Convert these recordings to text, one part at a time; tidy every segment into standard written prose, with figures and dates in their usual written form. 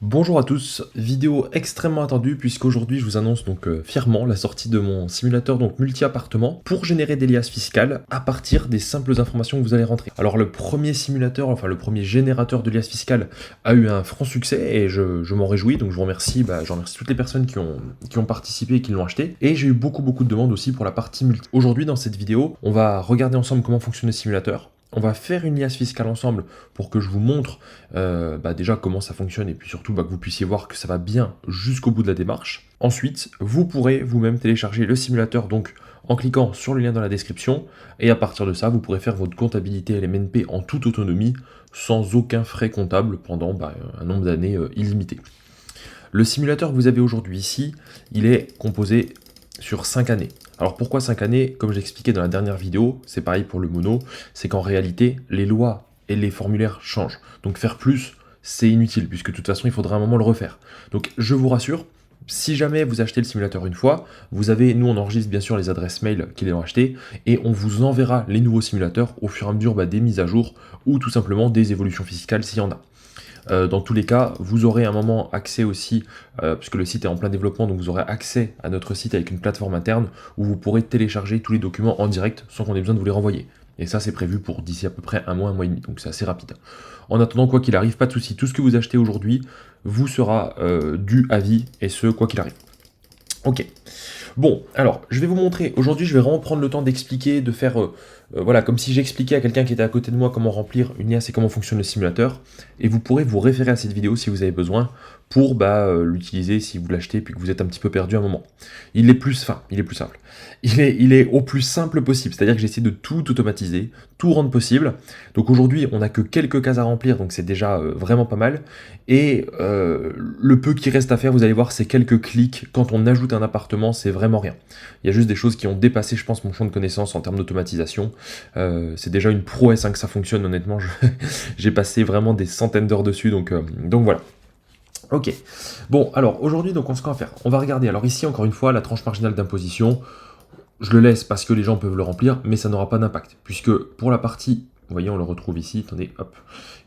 Bonjour à tous, vidéo extrêmement attendue puisqu'aujourd'hui je vous annonce donc fièrement la sortie de mon simulateur donc multi-appartement pour générer des liasses fiscales à partir des simples informations que vous allez rentrer. Alors le premier simulateur, enfin le premier générateur de liasses fiscales a eu un franc succès et je m'en réjouis, donc je vous remercie, je remercie toutes les personnes qui ont participé et qui l'ont acheté. Et j'ai eu beaucoup de demandes aussi pour la partie multi. Aujourd'hui dans cette vidéo, on va regarder ensemble comment fonctionne le simulateur. On va faire une liasse fiscale ensemble pour que je vous montre déjà comment ça fonctionne et puis surtout que vous puissiez voir que ça va bien jusqu'au bout de la démarche. Ensuite, vous pourrez vous-même télécharger le simulateur donc en cliquant sur le lien dans la description et à partir de ça, vous pourrez faire votre comptabilité LMNP en toute autonomie sans aucun frais comptable pendant un nombre d'années illimité. Le simulateur que vous avez aujourd'hui ici, il est composé sur 5 années. Alors pourquoi 5 années? Comme j'expliquais dans la dernière vidéo, c'est pareil pour le mono, c'est qu'en réalité, les lois et les formulaires changent. Donc faire plus, c'est inutile, puisque de toute façon, il faudra un moment le refaire. Donc je vous rassure, si jamais vous achetez le simulateur une fois, nous on enregistre bien sûr les adresses mail qui les ont achetés, et on vous enverra les nouveaux simulateurs au fur et à mesure des mises à jour, ou tout simplement des évolutions fiscales s'il y en a. Dans tous les cas, vous aurez un moment accès aussi, puisque le site est en plein développement, donc vous aurez accès à notre site avec une plateforme interne où vous pourrez télécharger tous les documents en direct sans qu'on ait besoin de vous les renvoyer. Et ça, c'est prévu pour d'ici à peu près un mois et demi, donc c'est assez rapide. En attendant, quoi qu'il arrive, pas de souci, tout ce que vous achetez aujourd'hui vous sera dû à vie, et ce, quoi qu'il arrive. Ok. Bon, alors, je vais vous montrer. Aujourd'hui, je vais vraiment prendre le temps d'expliquer, de faire, voilà, comme si j'expliquais à quelqu'un qui était à côté de moi comment remplir une IAS et comment fonctionne le simulateur. Et vous pourrez vous référer à cette vidéo si vous avez besoin pour l'utiliser si vous l'achetez puis que vous êtes un petit peu perdu à un moment. Il est plus simple. Il est au plus simple possible. C'est-à-dire que j'ai essayé de tout automatiser, tout rendre possible. Donc aujourd'hui, on n'a que quelques cases à remplir, donc c'est déjà vraiment pas mal. Et le peu qui reste à faire, vous allez voir, c'est quelques clics. Quand on ajoute un appartement, c'est vraiment rien. Il y a juste des choses qui ont dépassé, je pense, mon champ de connaissances en termes d'automatisation. C'est déjà une prouesse que ça fonctionne, honnêtement. J'ai passé vraiment des centaines d'heures dessus, donc voilà. Ok. Bon, alors aujourd'hui, donc on se va faire. On va regarder. Alors ici, encore une fois, la tranche marginale d'imposition. Je le laisse parce que les gens peuvent le remplir, mais ça n'aura pas d'impact, puisque pour la partie, vous voyez, on le retrouve ici, attendez, hop,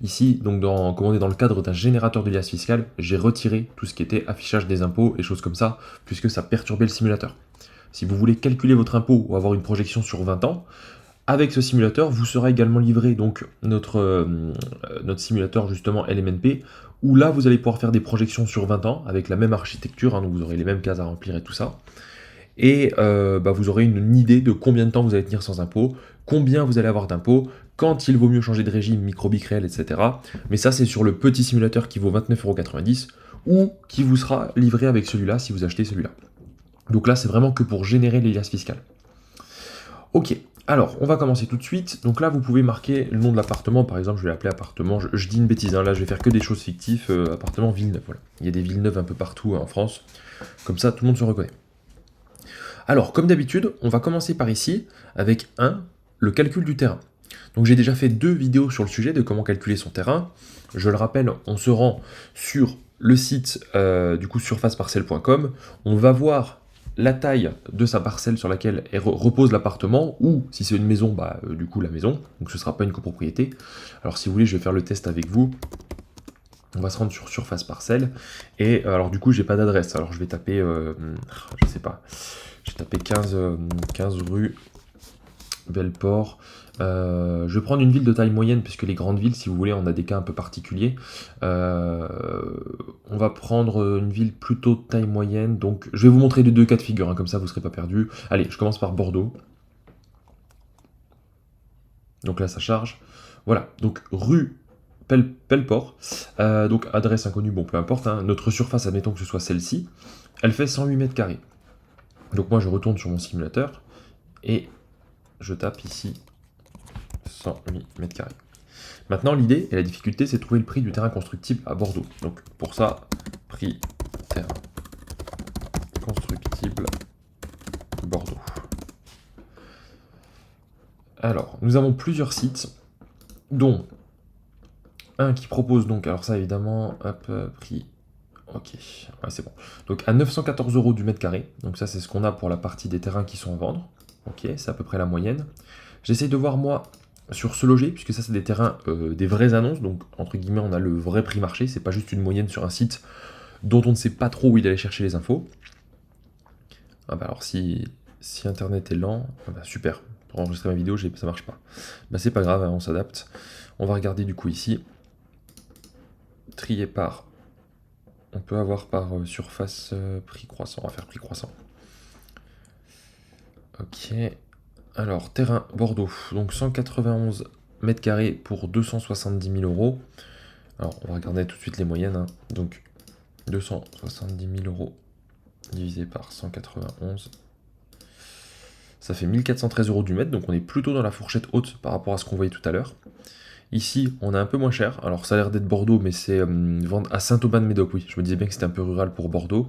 ici, donc comme on est dans le cadre d'un générateur de liasse fiscale, j'ai retiré tout ce qui était affichage des impôts et choses comme ça, puisque ça perturbait le simulateur. Si vous voulez calculer votre impôt ou avoir une projection sur 20 ans, avec ce simulateur, vous sera également livré donc notre simulateur justement LMNP, où là vous allez pouvoir faire des projections sur 20 ans avec la même architecture, donc vous aurez les mêmes cases à remplir et tout ça. Et vous aurez une idée de combien de temps vous allez tenir sans impôt, combien vous allez avoir d'impôts, quand il vaut mieux changer de régime, micro-BIC réel, etc. Mais ça, c'est sur le petit simulateur qui vaut 29,90 € ou qui vous sera livré avec celui-là si vous achetez celui-là. Donc là, c'est vraiment que pour générer les liasses fiscales. Ok, alors on va commencer tout de suite. Donc là, vous pouvez marquer le nom de l'appartement. Par exemple, je vais l'appeler appartement. Je dis une bêtise, là, je vais faire que des choses fictives. Appartement Villeneuve, voilà. Il y a des Villeneuve un peu partout en France. Comme ça, tout le monde se reconnaît. Alors, comme d'habitude, on va commencer par ici, avec le calcul du terrain. Donc j'ai déjà fait 2 vidéos sur le sujet de comment calculer son terrain. Je le rappelle, on se rend sur le site surfaceparcelle.com. On va voir la taille de sa parcelle sur laquelle repose l'appartement, ou si c'est une maison, la maison. Donc ce ne sera pas une copropriété. Alors si vous voulez, je vais faire le test avec vous. On va se rendre sur Surface Parcelle. Et alors du coup, j'ai pas d'adresse. Alors je vais taper, je sais pas. J'ai tapé 15 rue Belleport. Je vais prendre une ville de taille moyenne, puisque les grandes villes, si vous voulez, on a des cas un peu particuliers. On va prendre une ville plutôt de taille moyenne. Donc, je vais vous montrer les 2 cas de figure, comme ça vous ne serez pas perdus. Allez, je commence par Bordeaux. Donc là, ça charge. Voilà, donc rue Belleport. Donc adresse inconnue, bon, peu importe. Notre surface, admettons que ce soit celle-ci. Elle fait 108 mètres carrés. Donc moi je retourne sur mon simulateur et je tape ici 108 mètres carrés. Maintenant l'idée et la difficulté c'est de trouver le prix du terrain constructible à Bordeaux. Donc pour ça, prix terrain constructible Bordeaux. Alors nous avons plusieurs sites, dont un qui propose donc, alors ça évidemment, prix. Ok, ouais, c'est bon. Donc à 914 € du mètre carré. Donc ça, c'est ce qu'on a pour la partie des terrains qui sont à vendre. Ok, c'est à peu près la moyenne. J'essaie de voir, moi, sur Se Loger, puisque ça c'est des terrains, des vraies annonces, donc entre guillemets on a le vrai prix marché, c'est pas juste une moyenne sur un site dont on ne sait pas trop où il allait chercher les infos. Ah bah alors si internet est lent, ah bah super, pour enregistrer ma vidéo ça marche pas. Bah c'est pas grave, hein, on s'adapte. On va regarder du coup ici, trier par, on peut avoir par surface prix croissant, on va faire prix croissant. Ok, alors terrain Bordeaux, donc 191 mètres carrés pour 270 000 euros. Alors on va regarder tout de suite les moyennes, hein. Donc 270 000 euros divisé par 191, ça fait 1413 euros du mètre, donc on est plutôt dans la fourchette haute par rapport à ce qu'on voyait tout à l'heure. Ici, on est un peu moins cher, alors ça a l'air d'être Bordeaux, mais c'est vendre à Saint-Aubin-de-Médoc, oui, je me disais bien que c'était un peu rural pour Bordeaux.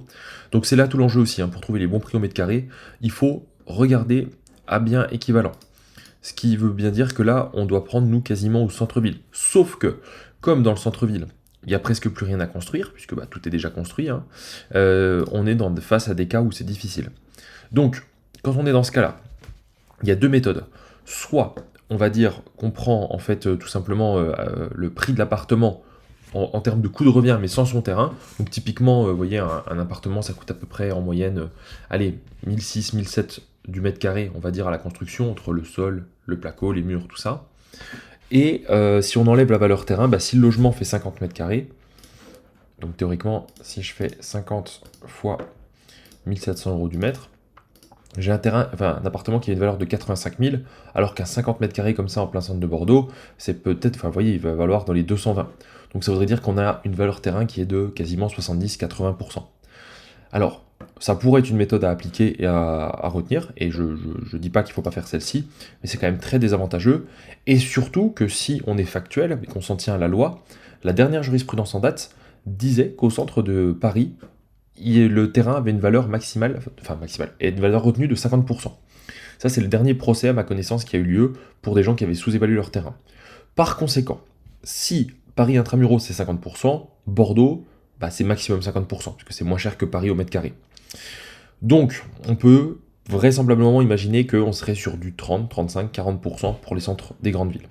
Donc c'est là tout l'enjeu aussi, hein, pour trouver les bons prix au mètre carré, il faut regarder à bien équivalent. Ce qui veut bien dire que là, on doit prendre nous quasiment au centre-ville. Sauf que, comme dans le centre-ville, il n'y a presque plus rien à construire, puisque bah, tout est déjà construit, hein, on est face à des cas où c'est difficile. Donc, quand on est dans ce cas-là, il y a deux méthodes. Soit, on va dire qu'on prend en fait tout simplement le prix de l'appartement en termes de coût de revient, mais sans son terrain. Donc typiquement, vous voyez, un appartement, ça coûte à peu près en moyenne, allez, 1600, 1700 du mètre carré, on va dire, à la construction, entre le sol, le placo, les murs, tout ça. Et si on enlève la valeur terrain, bah, si le logement fait 50 mètres carrés, donc théoriquement, si je fais 50 fois 1700 euros du mètre, j'ai un appartement qui a une valeur de 85 000, alors qu'un 50 mètres carrés comme ça en plein centre de Bordeaux, c'est peut-être, enfin vous voyez, il va valoir dans les 220. Donc ça voudrait dire qu'on a une valeur terrain qui est de quasiment 70-80%. Alors, ça pourrait être une méthode à appliquer et à retenir, et je ne dis pas qu'il ne faut pas faire celle-ci, mais c'est quand même très désavantageux, et surtout que si on est factuel et qu'on s'en tient à la loi, la dernière jurisprudence en date disait qu'au centre de Paris, le terrain avait une valeur maximale, et une valeur retenue de 50%. Ça, c'est le dernier procès, à ma connaissance, qui a eu lieu pour des gens qui avaient sous-évalué leur terrain. Par conséquent, si Paris intramuros c'est 50%, Bordeaux, bah, c'est maximum 50%, parce que c'est moins cher que Paris au mètre carré. Donc, on peut vraisemblablement imaginer qu'on serait sur du 30, 35, 40% pour les centres des grandes villes.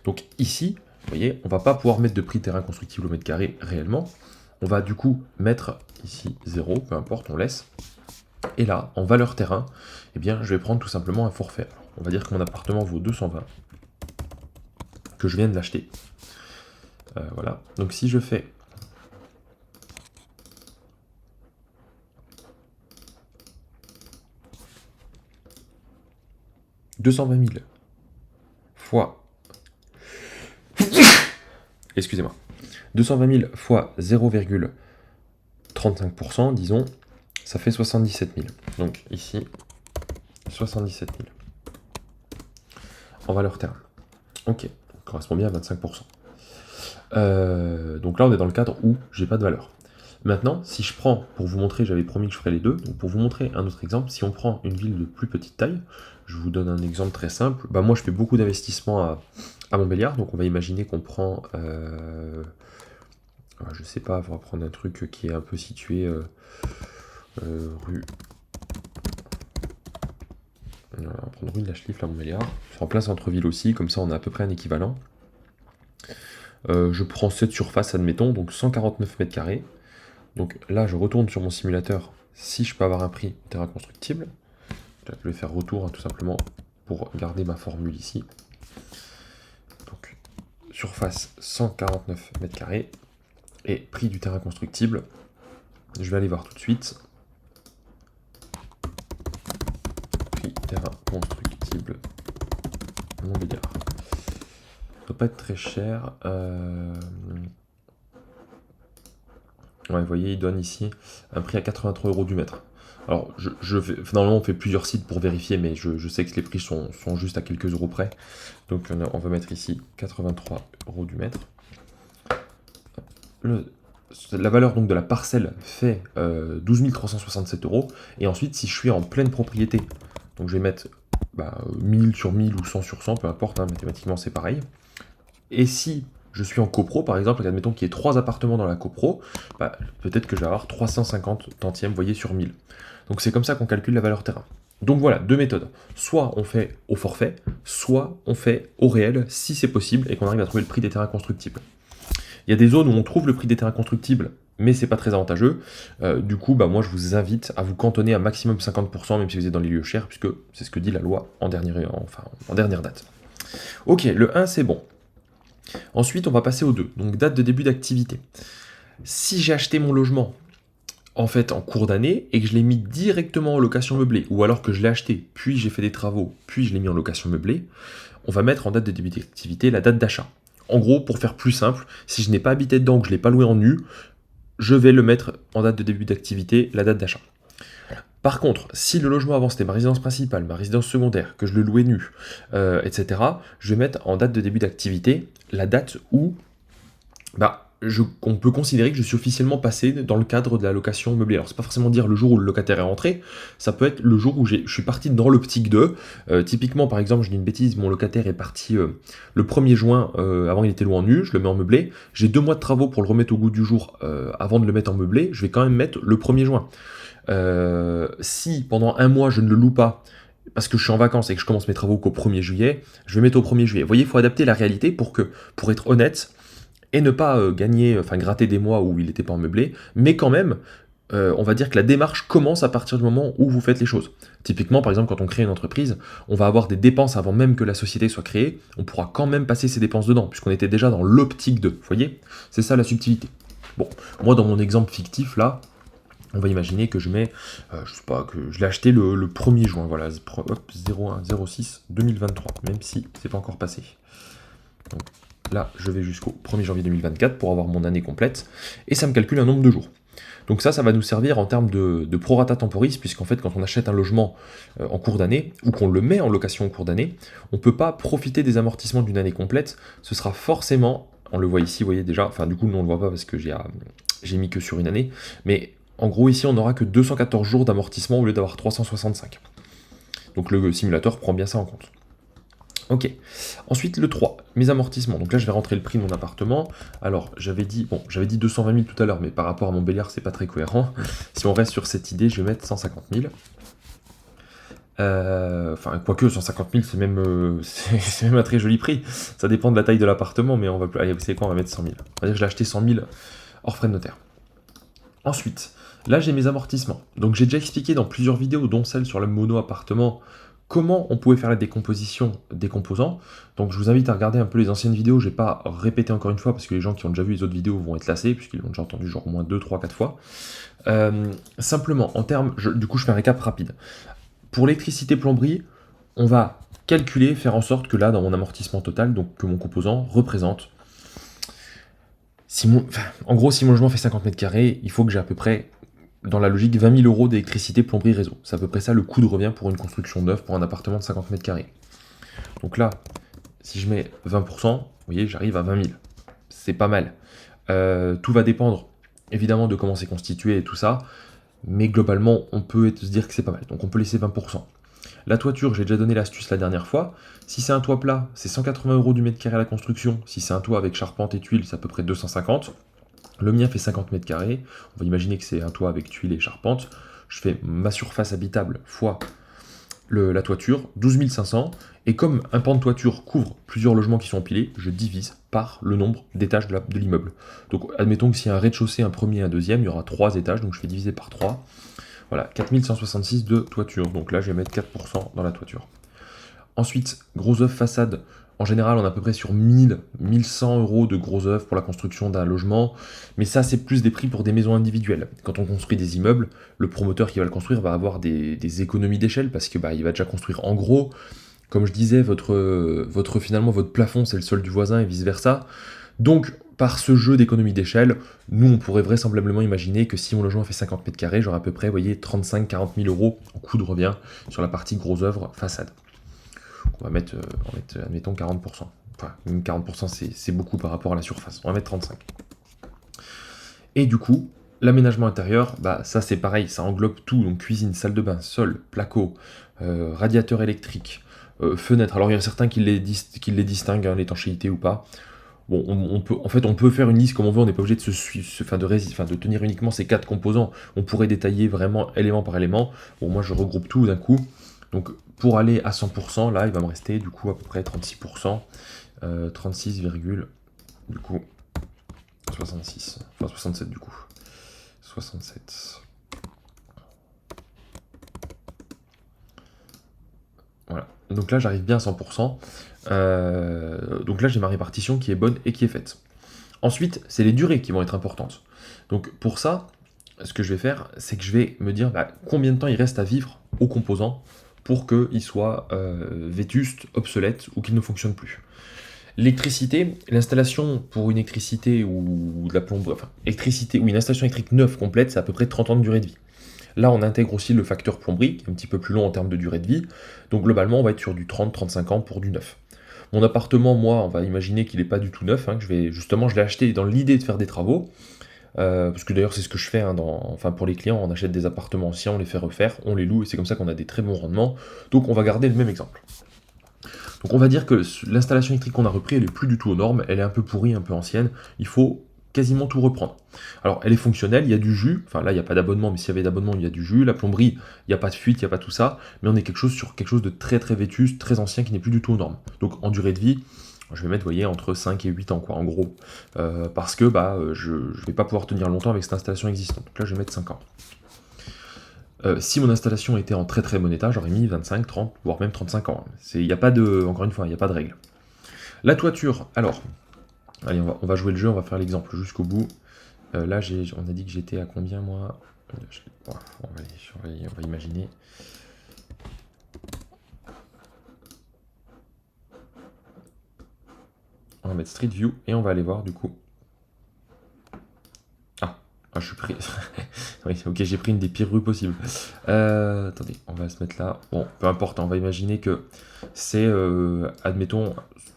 Donc ici, vous voyez, on ne va pas pouvoir mettre de prix terrain constructible au mètre carré réellement. On va du coup mettre ici 0, peu importe, on laisse. Et là, en valeur terrain, eh bien, je vais prendre tout simplement un forfait. Alors, on va dire que mon appartement vaut 220, que je viens de l'acheter. Voilà, donc si je fais 220 000 fois... Excusez-moi. 220 000 fois 0,35%, disons, ça fait 77 000. Donc ici, 77 000 en valeur terrain. Ok, ça correspond bien à 25%. Donc là, on est dans le cadre où j'ai pas de valeur. Maintenant, si je prends, pour vous montrer, j'avais promis que je ferais les deux, donc pour vous montrer un autre exemple, si on prend une ville de plus petite taille, je vous donne un exemple très simple. Bah, moi, je fais beaucoup d'investissements à Montbéliard, donc on va imaginer qu'on prend... je sais pas, on va prendre un truc qui est un peu situé rue... On va prendre rue de la Schliffe, là, Montbéliard. C'est en plein centre-ville aussi, comme ça on a à peu près un équivalent. Je prends cette surface, admettons, donc 149 mètres carrés. Donc là, je retourne sur mon simulateur, si je peux avoir un prix terrain constructible. Je vais faire retour, hein, tout simplement, pour garder ma formule ici. Donc, surface 149 mètres carrés. Et prix du terrain constructible, je vais aller voir tout de suite. Prix terrain constructible, Montbéliard. Ça ne doit pas être très cher. Ouais, vous voyez, il donne ici un prix à 83 € du mètre. Alors, normalement, on fait plusieurs sites pour vérifier, mais je sais que les prix sont juste à quelques euros près. Donc, on va mettre ici 83 € du mètre. La valeur donc de la parcelle fait 12 367 €. Et ensuite, si je suis en pleine propriété, donc je vais mettre 1000 sur 1000 ou 100 sur 100, peu importe, hein, mathématiquement c'est pareil. Et si je suis en copro, par exemple, admettons qu'il y ait 3 appartements dans la copro, peut-être que je vais avoir 350 tantièmes, vous voyez, sur 1000. Donc c'est comme ça qu'on calcule la valeur terrain. Donc voilà, deux méthodes. Soit on fait au forfait, soit on fait au réel, si c'est possible, et qu'on arrive à trouver le prix des terrains constructibles. Il y a des zones où on trouve le prix des terrains constructibles, mais c'est pas très avantageux. Du coup, moi je vous invite à vous cantonner à maximum 50%, même si vous êtes dans les lieux chers, puisque c'est ce que dit la loi en dernière date. Ok, le 1 c'est bon. Ensuite, on va passer au 2, donc date de début d'activité. Si j'ai acheté mon logement en fait en cours d'année et que je l'ai mis directement en location meublée, ou alors que je l'ai acheté, puis j'ai fait des travaux, puis je l'ai mis en location meublée, on va mettre en date de début d'activité la date d'achat. En gros, pour faire plus simple, si je n'ai pas habité dedans ou que je ne l'ai pas loué en nu, je vais le mettre en date de début d'activité, la date d'achat. Par contre, si le logement avant c'était ma résidence principale, ma résidence secondaire, que je le louais nu, etc., je vais mettre en date de début d'activité la date où on peut considérer que je suis officiellement passé dans le cadre de la location meublée. Alors c'est pas forcément dire le jour où le locataire est rentré, ça peut être le jour où je suis parti dans l'optique de, typiquement par exemple, je dis une bêtise, mon locataire est parti le 1er juin, avant il était loué en nu, je le mets en meublé, j'ai 2 mois de travaux pour le remettre au goût du jour avant de le mettre en meublé, je vais quand même mettre le 1er juin. Si pendant un mois je ne le loue pas, parce que je suis en vacances et que je commence mes travaux qu'au 1er juillet, je vais mettre au 1er juillet. Vous voyez, il faut adapter la réalité pour être honnête, et ne pas gratter des mois où il n'était pas en meublé, mais quand même, on va dire que la démarche commence à partir du moment où vous faites les choses. Typiquement, par exemple, quand on crée une entreprise, on va avoir des dépenses avant même que la société soit créée, on pourra quand même passer ces dépenses dedans, puisqu'on était déjà dans l'optique de, vous voyez. C'est ça la subtilité. Bon, moi dans mon exemple fictif là, on va imaginer que je mets, je sais pas, que je l'ai acheté le 1er juin, voilà, hop, 01/06/2023, même si c'est pas encore passé. Donc, là, je vais jusqu'au 1er janvier 2024 pour avoir mon année complète, et ça me calcule un nombre de jours. Donc ça va nous servir en termes de prorata temporis, puisqu'en fait, quand on achète un logement en cours d'année, ou qu'on le met en location en cours d'année, on ne peut pas profiter des amortissements d'une année complète, ce sera forcément, on le voit ici, vous voyez déjà, enfin du coup, nous on ne le voit pas parce que j'ai mis que sur une année, mais en gros, ici, on n'aura que 214 jours d'amortissement au lieu d'avoir 365. Donc le simulateur prend bien ça en compte. Ok, ensuite le 3, mes amortissements. Donc là je vais rentrer le prix de mon appartement. Alors j'avais dit 220 000 tout à l'heure, mais par rapport à mon Béliard c'est pas très cohérent. Si on reste sur cette idée, je vais mettre 150 000. Quoique 150 000 c'est même un très joli prix. Ça dépend de la taille de l'appartement, mais allez, vous savez quoi, on va mettre 100 000. On va dire que je l'ai acheté 100 000 hors frais de notaire. Ensuite, là j'ai mes amortissements. Donc j'ai déjà expliqué dans plusieurs vidéos, dont celle sur le mono-appartement, comment on pouvait faire la décomposition des composants. Donc je vous invite à regarder un peu les anciennes vidéos, je ne vais pas répéter encore une fois, parce que les gens qui ont déjà vu les autres vidéos vont être lassés, puisqu'ils l'ont déjà entendu genre au moins 2, 3, 4 fois. Simplement, du coup je fais un récap rapide. Pour l'électricité plomberie, on va calculer, faire en sorte que là, dans mon amortissement total, donc que mon composant représente... en gros, si mon logement fait 50 mètres carrés, il faut que j'ai à peu près, dans la logique, 20 000 euros d'électricité, plomberie, réseau. C'est à peu près ça le coût de revient pour une construction neuve, pour un appartement de 50 mètres carrés. Donc là, si je mets 20%, vous voyez, j'arrive à 20 000. C'est pas mal. Tout va dépendre, évidemment, de comment c'est constitué et tout ça, mais globalement, on peut se dire que c'est pas mal. Donc on peut laisser 20%. La toiture, j'ai déjà donné l'astuce la dernière fois. Si c'est un toit plat, c'est 180 euros du mètre carré à la construction. Si c'est un toit avec charpente et tuiles, c'est à peu près 250. Le mien fait 50 mètres carrés. On va imaginer que c'est un toit avec tuiles et charpente. Je fais ma surface habitable fois la toiture, 12 500. Et comme un pan de toiture couvre plusieurs logements qui sont empilés, je divise par le nombre d'étages de l'immeuble. Donc admettons que s'il y a un rez-de-chaussée, un premier et un deuxième, il y aura 3 étages, donc je fais diviser par 3. Voilà, 4166 de toiture. Donc là, je vais mettre 4% dans la toiture. Ensuite, gros œuvre façade. En général, on est à peu près sur 1100 euros de gros œuvres pour la construction d'un logement. Mais ça, c'est plus des prix pour des maisons individuelles. Quand on construit des immeubles, le promoteur qui va le construire va avoir des économies d'échelle parce que il va déjà construire en gros. Comme je disais, finalement, votre plafond, c'est le sol du voisin et vice-versa. Donc, par ce jeu d'économie d'échelle, nous, on pourrait vraisemblablement imaginer que si mon logement fait 50 mètres carrés, j'aurai à peu près, vous voyez, 35-40 000 euros en coût de revient sur la partie gros œuvre façade. On va mettre, admettons, 40%. Enfin, même 40%, c'est beaucoup par rapport à la surface. On va mettre 35%. Et du coup, l'aménagement intérieur, ça c'est pareil, ça englobe tout. Donc cuisine, salle de bain, sol, placo, radiateur électrique, fenêtre. Alors il y en a certains qui les distinguent, hein, l'étanchéité ou pas. Bon, on peut faire une liste comme on veut, on n'est pas obligé de tenir uniquement ces 4 composants. On pourrait détailler vraiment élément par élément. Bon, moi je regroupe tout d'un coup. Donc pour aller à 100%, là il va me rester du coup à peu près 36%, 36, du coup 66, enfin 67 du coup, 67. Voilà, donc là j'arrive bien à 100%, donc là j'ai ma répartition qui est bonne et qui est faite. Ensuite, c'est les durées qui vont être importantes. Donc pour ça, ce que je vais faire, c'est que je vais me dire combien de temps il reste à vivre aux composants pour qu'ils soient vétustes, obsolètes ou qu'ils ne fonctionnent plus. L'électricité, l'installation pour une électricité ou de la plomberie, enfin électricité ou une installation électrique neuve complète, c'est à peu près 30 ans de durée de vie. Là, on intègre aussi le facteur plomberie, qui est un petit peu plus long en termes de durée de vie. Donc globalement, on va être sur du 30-35 ans pour du neuf. Mon appartement, moi, on va imaginer qu'il n'est pas du tout neuf, hein, que je l'ai acheté dans l'idée de faire des travaux, parce que d'ailleurs c'est ce que je fais, hein, enfin pour les clients, on achète des appartements anciens, on les fait refaire, on les loue, et c'est comme ça qu'on a des très bons rendements. Donc on va garder le même exemple. Donc on va dire que l'installation électrique qu'on a repris, elle est plus du tout aux normes, elle est un peu pourrie, un peu ancienne, il faut quasiment tout reprendre. Alors elle est fonctionnelle, il y a du jus, enfin là il n'y a pas d'abonnement, mais s'il y avait d'abonnement, il y a du jus, la plomberie, il n'y a pas de fuite, il n'y a pas tout ça, mais on est sur quelque chose de très très vétuste, très ancien, qui n'est plus du tout aux normes. Donc en durée de vie, je vais mettre, vous voyez, entre 5 et 8 ans, quoi, en gros, parce que je ne vais pas pouvoir tenir longtemps avec cette installation existante. Donc là je vais mettre 5 ans. Si mon installation était en très très bon état, j'aurais mis 25, 30, voire même 35 ans. Encore une fois, il n'y a pas de règle. La toiture, alors, allez, on va jouer le jeu, on va faire l'exemple jusqu'au bout. Là, on a dit que j'étais à combien, moi? On va imaginer. On va mettre Street View et on va aller voir du coup. Ah, je suis pris. Oui, ok, j'ai pris une des pires rues possibles. Attendez, on va se mettre là. Bon, peu importe, on va imaginer que c'est, admettons,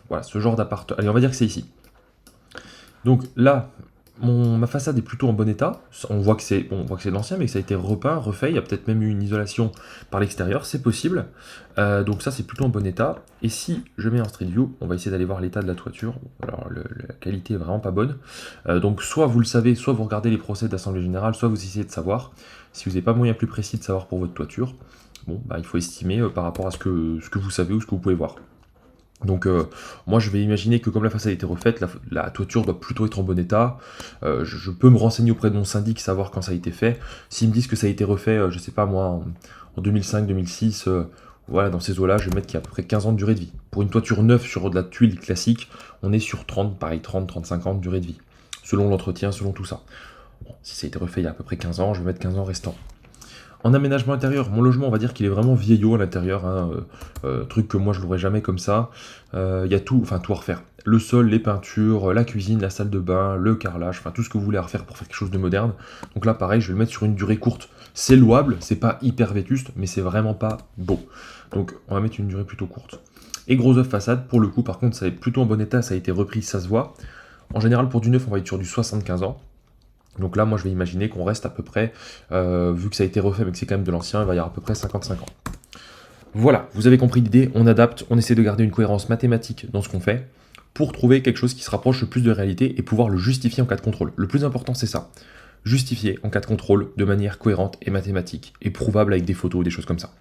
voilà, ce genre d'appart. Allez, on va dire que c'est ici. Donc là, ma façade est plutôt en bon état. On voit que c'est de l'ancien, mais que ça a été repeint, refait. Il y a peut-être même eu une isolation par l'extérieur, c'est possible. Donc ça, c'est plutôt en bon état. Et si je mets un Street View, on va essayer d'aller voir l'état de la toiture. Alors, la qualité est vraiment pas bonne. Donc soit vous le savez, soit vous regardez les procès d'assemblée générale, soit vous essayez de savoir. Si vous n'avez pas moyen plus précis de savoir pour votre toiture, bon, il faut estimer par rapport à ce que vous savez ou ce que vous pouvez voir. Donc moi je vais imaginer que comme la façade a été refaite, la toiture doit plutôt être en bon état. Je peux me renseigner auprès de mon syndic, savoir quand ça a été fait. S'ils me disent que ça a été refait, je sais pas moi, en 2005, 2006, voilà, dans ces eaux-là, je vais mettre qu'il y a à peu près 15 ans de durée de vie. Pour une toiture neuve sur de la tuile classique, on est sur 30, pareil, 30-35 ans de durée de vie. Selon l'entretien, selon tout ça. Bon, si ça a été refait il y a à peu près 15 ans, je vais mettre 15 ans restants. En aménagement intérieur, mon logement, on va dire qu'il est vraiment vieillot à l'intérieur, hein, truc que moi je l'aurais jamais comme ça. Il y a tout à refaire. Le sol, les peintures, la cuisine, la salle de bain, le carrelage, enfin tout ce que vous voulez à refaire pour faire quelque chose de moderne. Donc là, pareil, je vais le mettre sur une durée courte. C'est louable, c'est pas hyper vétuste, mais c'est vraiment pas beau. Donc on va mettre une durée plutôt courte. Et gros œuf façade, pour le coup, par contre, ça est plutôt en bon état, ça a été repris, ça se voit. En général, pour du neuf, on va être sur du 75 ans. Donc là, moi, je vais imaginer qu'on reste à peu près, vu que ça a été refait, mais que c'est quand même de l'ancien, il va y avoir à peu près 55 ans. Voilà, vous avez compris l'idée, on adapte, on essaie de garder une cohérence mathématique dans ce qu'on fait, pour trouver quelque chose qui se rapproche le plus de réalité et pouvoir le justifier en cas de contrôle. Le plus important, c'est ça. Justifier en cas de contrôle de manière cohérente et mathématique, et prouvable avec des photos ou des choses comme ça.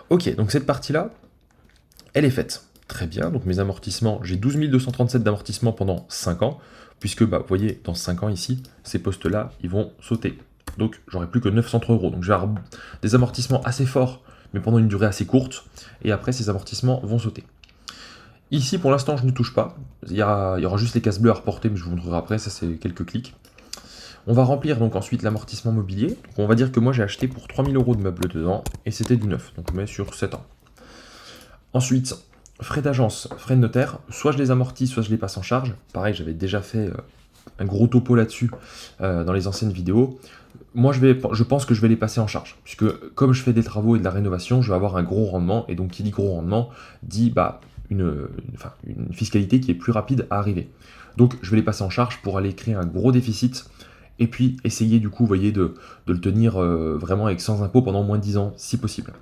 Ok, donc cette partie-là, elle est faite. Très bien, donc mes amortissements, j'ai 12 237 d'amortissement pendant 5 ans, puisque vous voyez, dans 5 ans ici, ces postes-là, ils vont sauter. Donc j'aurai plus que 903 euros. Donc j'ai des amortissements assez forts, mais pendant une durée assez courte, et après ces amortissements vont sauter. Ici, pour l'instant, je ne touche pas. Il y aura juste les cases bleues à reporter, mais je vous montrerai après, ça c'est quelques clics. On va remplir donc ensuite l'amortissement mobilier. Donc on va dire que moi j'ai acheté pour 3000 euros de meubles dedans, et c'était du neuf, donc on met sur 7 ans. Ensuite, frais d'agence, frais de notaire, soit je les amortis, soit je les passe en charge. Pareil, j'avais déjà fait un gros topo là-dessus dans les anciennes vidéos. Moi, je pense que je vais les passer en charge, puisque comme je fais des travaux et de la rénovation, je vais avoir un gros rendement, et donc qui dit gros rendement, dit une fiscalité qui est plus rapide à arriver. Donc je vais les passer en charge pour aller créer un gros déficit, et puis essayer du coup, vous voyez, de le tenir vraiment avec sans impôt pendant moins de 10 ans, si possible.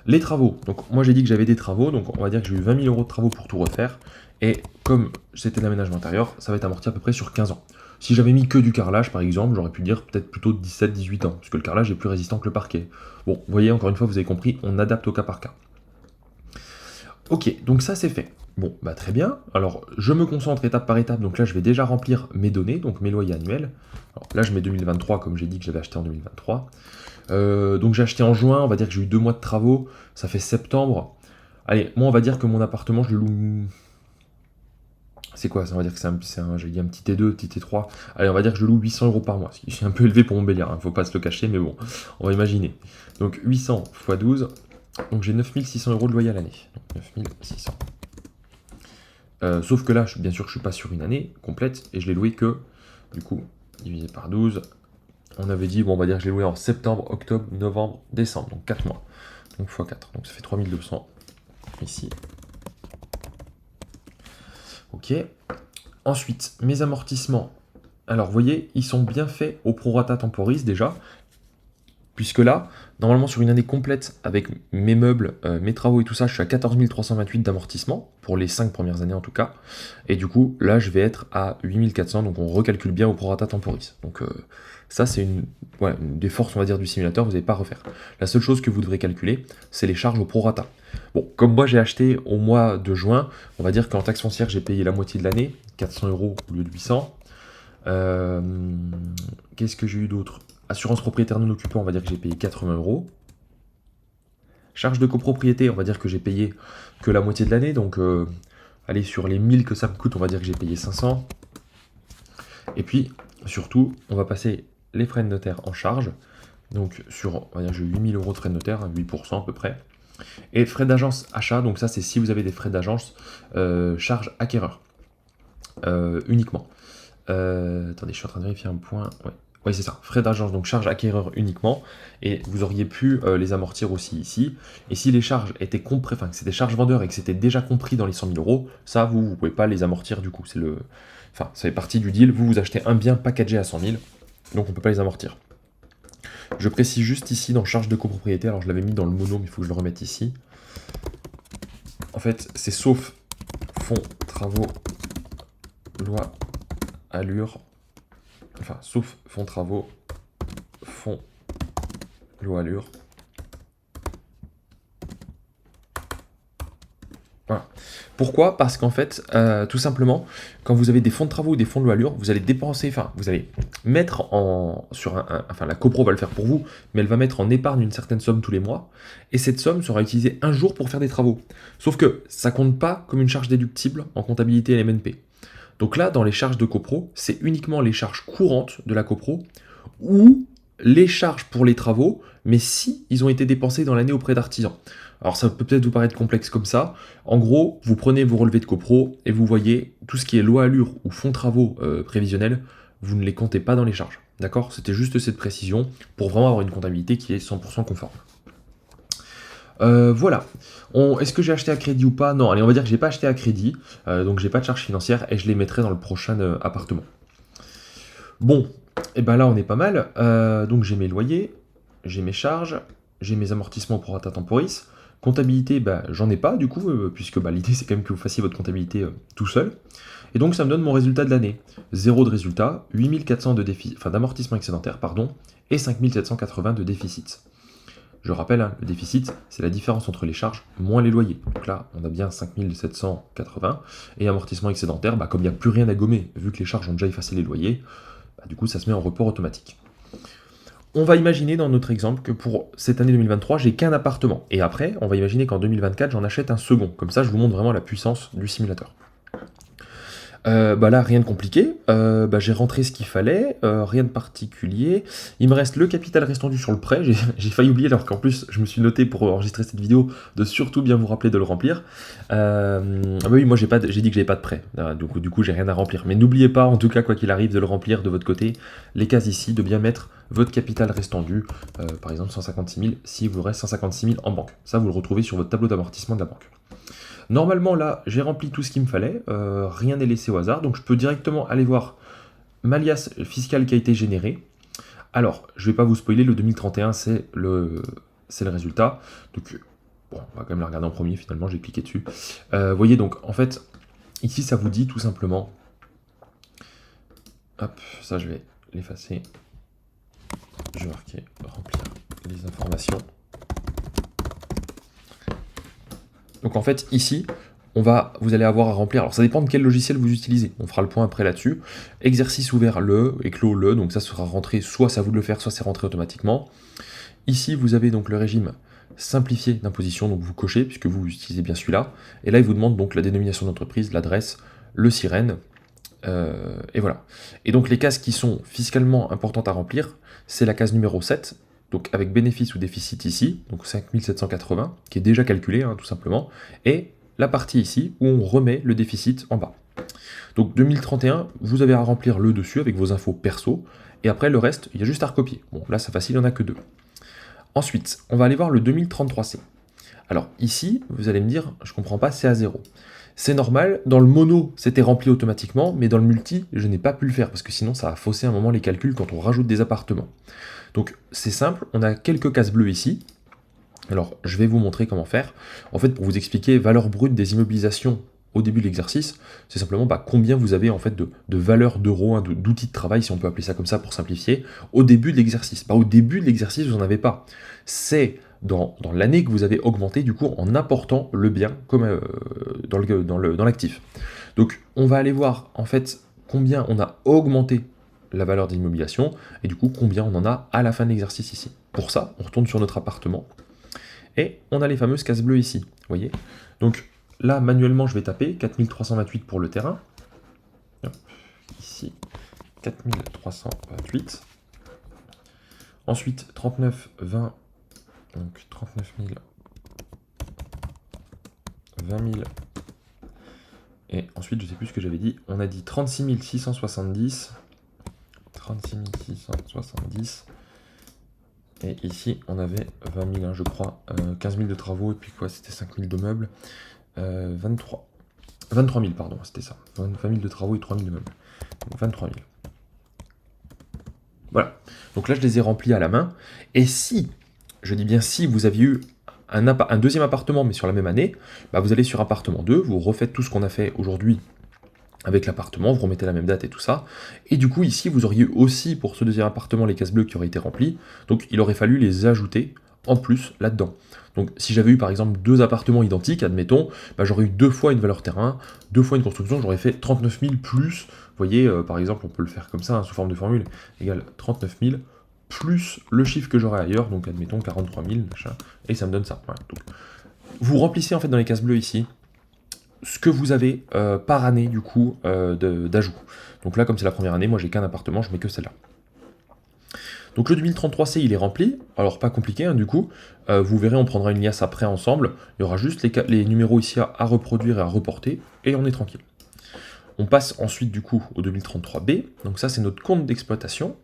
Les travaux, donc moi j'ai dit que j'avais des travaux, donc on va dire que j'ai eu 20 000 euros de travaux pour tout refaire, et comme c'était l'aménagement intérieur, ça va être amorti à peu près sur 15 ans. Si j'avais mis que du carrelage, par exemple, j'aurais pu dire peut-être plutôt 17-18 ans, parce que le carrelage est plus résistant que le parquet. Bon, vous voyez, encore une fois, vous avez compris, on adapte au cas par cas. Ok, donc ça c'est fait. Bon, bah très bien. Alors, je me concentre étape par étape. Donc là, je vais déjà remplir mes données, donc mes loyers annuels. Alors là, je mets 2023, comme j'ai dit que j'avais acheté en 2023. Donc j'ai acheté en juin, on va dire que j'ai eu 2 mois de travaux. Ça fait septembre. Allez, moi, on va dire que mon appartement, je le loue... C'est quoi ça? On va dire que j'ai dit un petit T2, petit T3. Allez, on va dire que je loue 800 € par mois. Ce qui est un peu élevé pour mon Béliard, hein, faut pas se le cacher, mais bon, on va imaginer. Donc 800 x 12, donc j'ai 9600 € de loyer à l'année. 9600. Sauf que là, bien sûr, je suis pas sur une année complète, et je l'ai loué que, du coup, divisé par 12. On avait dit, bon, on va dire que je l'ai loué en septembre, octobre, novembre, décembre, donc 4 mois. Donc x 4, donc ça fait 3200 ici. Ok. Ensuite, mes amortissements. Alors, vous voyez, ils sont bien faits au prorata temporis déjà, puisque là, normalement sur une année complète, avec mes meubles, mes travaux et tout ça, je suis à 14 328 d'amortissement, pour les 5 premières années en tout cas, et du coup, là, je vais être à 8400, donc on recalcule bien au prorata temporis. Donc ça, c'est une des forces, on va dire, du simulateur, vous n'allez pas à refaire. La seule chose que vous devrez calculer, c'est les charges au prorata. Bon, comme moi j'ai acheté au mois de juin, on va dire qu'en taxe foncière, j'ai payé la moitié de l'année, 400 € au lieu de 800. Qu'est-ce que j'ai eu d'autre? Assurance propriétaire non occupant, on va dire que j'ai payé 80 €. Charge de copropriété, on va dire que j'ai payé que la moitié de l'année, donc allez, sur les 1000 que ça me coûte, on va dire que j'ai payé 500. Et puis, surtout, on va passer les frais de notaire en charge. Donc, on va dire que j'ai 8000 € de frais de notaire, 8% à peu près. Et frais d'agence achat, donc ça, c'est si vous avez des frais d'agence, charge acquéreur uniquement. Attendez, je suis en train de vérifier un point. Ouais. Oui, c'est ça, frais d'agence, donc charges acquéreur uniquement, et vous auriez pu les amortir aussi ici. Et si les charges étaient comprises, enfin que c'était charges vendeurs et que c'était déjà compris dans les 100 000 €, ça, vous ne pouvez pas les amortir du coup. Ça fait partie du deal, vous achetez un bien packagé à 100 000, donc on ne peut pas les amortir. Je précise juste ici dans charge de copropriété, alors je l'avais mis dans le mono, mais il faut que je le remette ici. En fait, c'est sauf fonds, travaux, loi, allure, enfin, sauf fonds travaux, fonds, loi allure. Voilà. Pourquoi? Parce qu'en fait, tout simplement, quand vous avez des fonds de travaux ou des fonds de loi allure, vous allez dépenser, enfin, vous allez mettre enfin, la copro va le faire pour vous, mais elle va mettre en épargne une certaine somme tous les mois, et cette somme sera utilisée un jour pour faire des travaux. Sauf que ça compte pas comme une charge déductible en comptabilité LMNP. Donc là, dans les charges de copro, c'est uniquement les charges courantes de la copro ou les charges pour les travaux, mais si ils ont été dépensés dans l'année auprès d'artisans. Alors ça peut peut-être vous paraître complexe comme ça. En gros, vous prenez vos relevés de copro et vous voyez tout ce qui est loi allure ou fonds travaux prévisionnels, vous ne les comptez pas dans les charges. D'accord? C'était juste cette précision pour vraiment avoir une comptabilité qui est 100% conforme. Voilà. Est-ce que j'ai acheté à crédit ou pas? Non, allez, on va dire que j'ai pas acheté à crédit, donc j'ai pas de charge financière et je les mettrai dans le prochain appartement. Bon, et ben là on est pas mal. Donc j'ai mes loyers, j'ai mes charges, j'ai mes amortissements pour rata temporis. Comptabilité, bah, j'en ai pas du coup, puisque bah, l'idée c'est quand même que vous fassiez votre comptabilité tout seul. Et donc ça me donne mon résultat de l'année. 0 de résultat, 8400 d'amortissement excédentaire, pardon, et 5780 de déficit. Je rappelle, hein, le déficit, c'est la différence entre les charges moins les loyers. Donc là, on a bien 5780. Et amortissement excédentaire, bah, comme il n'y a plus rien à gommer, vu que les charges ont déjà effacé les loyers, bah, du coup, ça se met en report automatique. On va imaginer dans notre exemple que pour cette année 2023, j'ai qu'un appartement. Et après, on va imaginer qu'en 2024, j'en achète un second. Comme ça, je vous montre vraiment la puissance du simulateur. Bah là, rien de compliqué. J'ai rentré ce qu'il fallait, rien de particulier. Il me reste le capital restant dû sur le prêt. J'ai failli oublier, alors qu'en plus, je me suis noté pour enregistrer cette vidéo de surtout bien vous rappeler de le remplir. Oui, moi j'ai dit que j'avais pas de prêt. Du coup, j'ai rien à remplir. Mais n'oubliez pas, en tout cas, quoi qu'il arrive, de le remplir de votre côté. Les cases ici, de bien mettre votre capital restant dû, par exemple 156 000, si vous reste 156 000 en banque. Ça, vous le retrouvez sur votre tableau d'amortissement de la banque. Normalement, là, j'ai rempli tout ce qu'il me fallait, rien n'est laissé au hasard, donc je peux directement aller voir l'alias fiscal qui a été généré. Alors, je ne vais pas vous spoiler, le 2031, c'est le résultat. Donc, bon, on va quand même la regarder en premier, finalement, j'ai cliqué dessus. Vous voyez, donc, en fait, ici, ça vous dit tout simplement Hop, ça je vais l'effacer. Je vais marquer remplir les informations. Donc en fait, ici, vous allez avoir à remplir, alors ça dépend de quel logiciel vous utilisez, on fera le point après là-dessus. Exercice ouvert le, et clos le, donc ça sera rentré, soit c'est à vous de le faire, soit c'est rentré automatiquement. Ici, vous avez donc le régime simplifié d'imposition, donc vous cochez, puisque vous utilisez bien celui-là. Et là, il vous demande donc la dénomination d'entreprise, l'adresse, le SIREN, et voilà. Et donc les cases qui sont fiscalement importantes à remplir, c'est la case numéro 7, donc avec bénéfice ou déficit ici, donc 5780, qui est déjà calculé, tout simplement, et la partie ici, où on remet le déficit en bas. Donc 2031, vous avez à remplir le dessus avec vos infos perso, et après le reste, il y a juste à recopier. Bon, là c'est facile, il n'y en a que 2. Ensuite, on va aller voir le 2033C. Alors ici, vous allez me dire, je comprends pas, c'est à 0. C'est normal, dans le mono, c'était rempli automatiquement, mais dans le multi, je n'ai pas pu le faire, parce que sinon ça va fausser un moment les calculs quand on rajoute des appartements. Donc c'est simple, on a quelques cases bleues ici. Alors je vais vous montrer comment faire. En fait, pour vous expliquer, valeur brute des immobilisations au début de l'exercice, c'est simplement combien vous avez en fait de valeur d'euros, d'outils de travail, si on peut appeler ça comme ça pour simplifier, au début de l'exercice. Au début de l'exercice, vous n'en avez pas. C'est dans l'année que vous avez augmenté, du coup, en apportant le bien comme dans l'actif. Donc, on va aller voir, en fait, combien on a augmenté la valeur des immobilisations, et du coup, combien on en a à la fin de l'exercice ici. Pour ça, on retourne sur notre appartement, et on a les fameuses cases bleues ici, vous voyez. Donc, là, manuellement, je vais taper 4328 pour le terrain. Hop, ici, 4328. Ensuite, 39, 20, donc 39 000, 20 000. Et ensuite, je ne sais plus ce que j'avais dit. On a dit 36 670. 36 670. Et ici, on avait 20 000, je crois. 15 000 de travaux, et puis quoi, c'était 5 000 de meubles. 23 000, pardon, c'était ça. 20 000 de travaux et 3 000 de meubles. Donc 23 000. Voilà. Donc là, je les ai remplis à la main. Et si, je dis bien si, vous aviez eu un deuxième appartement, mais sur la même année, vous allez sur appartement 2, vous refaites tout ce qu'on a fait aujourd'hui avec l'appartement, vous remettez la même date et tout ça. Et du coup, ici, vous auriez eu aussi, pour ce deuxième appartement, les cases bleues qui auraient été remplies. Donc, il aurait fallu les ajouter en plus là-dedans. Donc, si j'avais eu, par exemple, 2 appartements identiques, admettons, j'aurais eu 2 fois une valeur terrain, 2 fois une construction, j'aurais fait 39 000 plus. Vous voyez, par exemple, on peut le faire comme ça, sous forme de formule, égale 39 000 plus le chiffre que j'aurais ailleurs, donc admettons 43 000, machin, et ça me donne ça. Voilà. Donc, vous remplissez en fait dans les cases bleues ici, ce que vous avez par année du coup d'ajout. Donc là, comme c'est la première année, moi j'ai qu'un appartement, je mets que celle-là. Donc le 2033C, il est rempli. Alors pas compliqué, du coup. Vous verrez, on prendra une liasse après ensemble. Il y aura juste les numéros ici à reproduire et à reporter, et on est tranquille. On passe ensuite du coup au 2033B. Donc ça, c'est notre compte d'exploitation.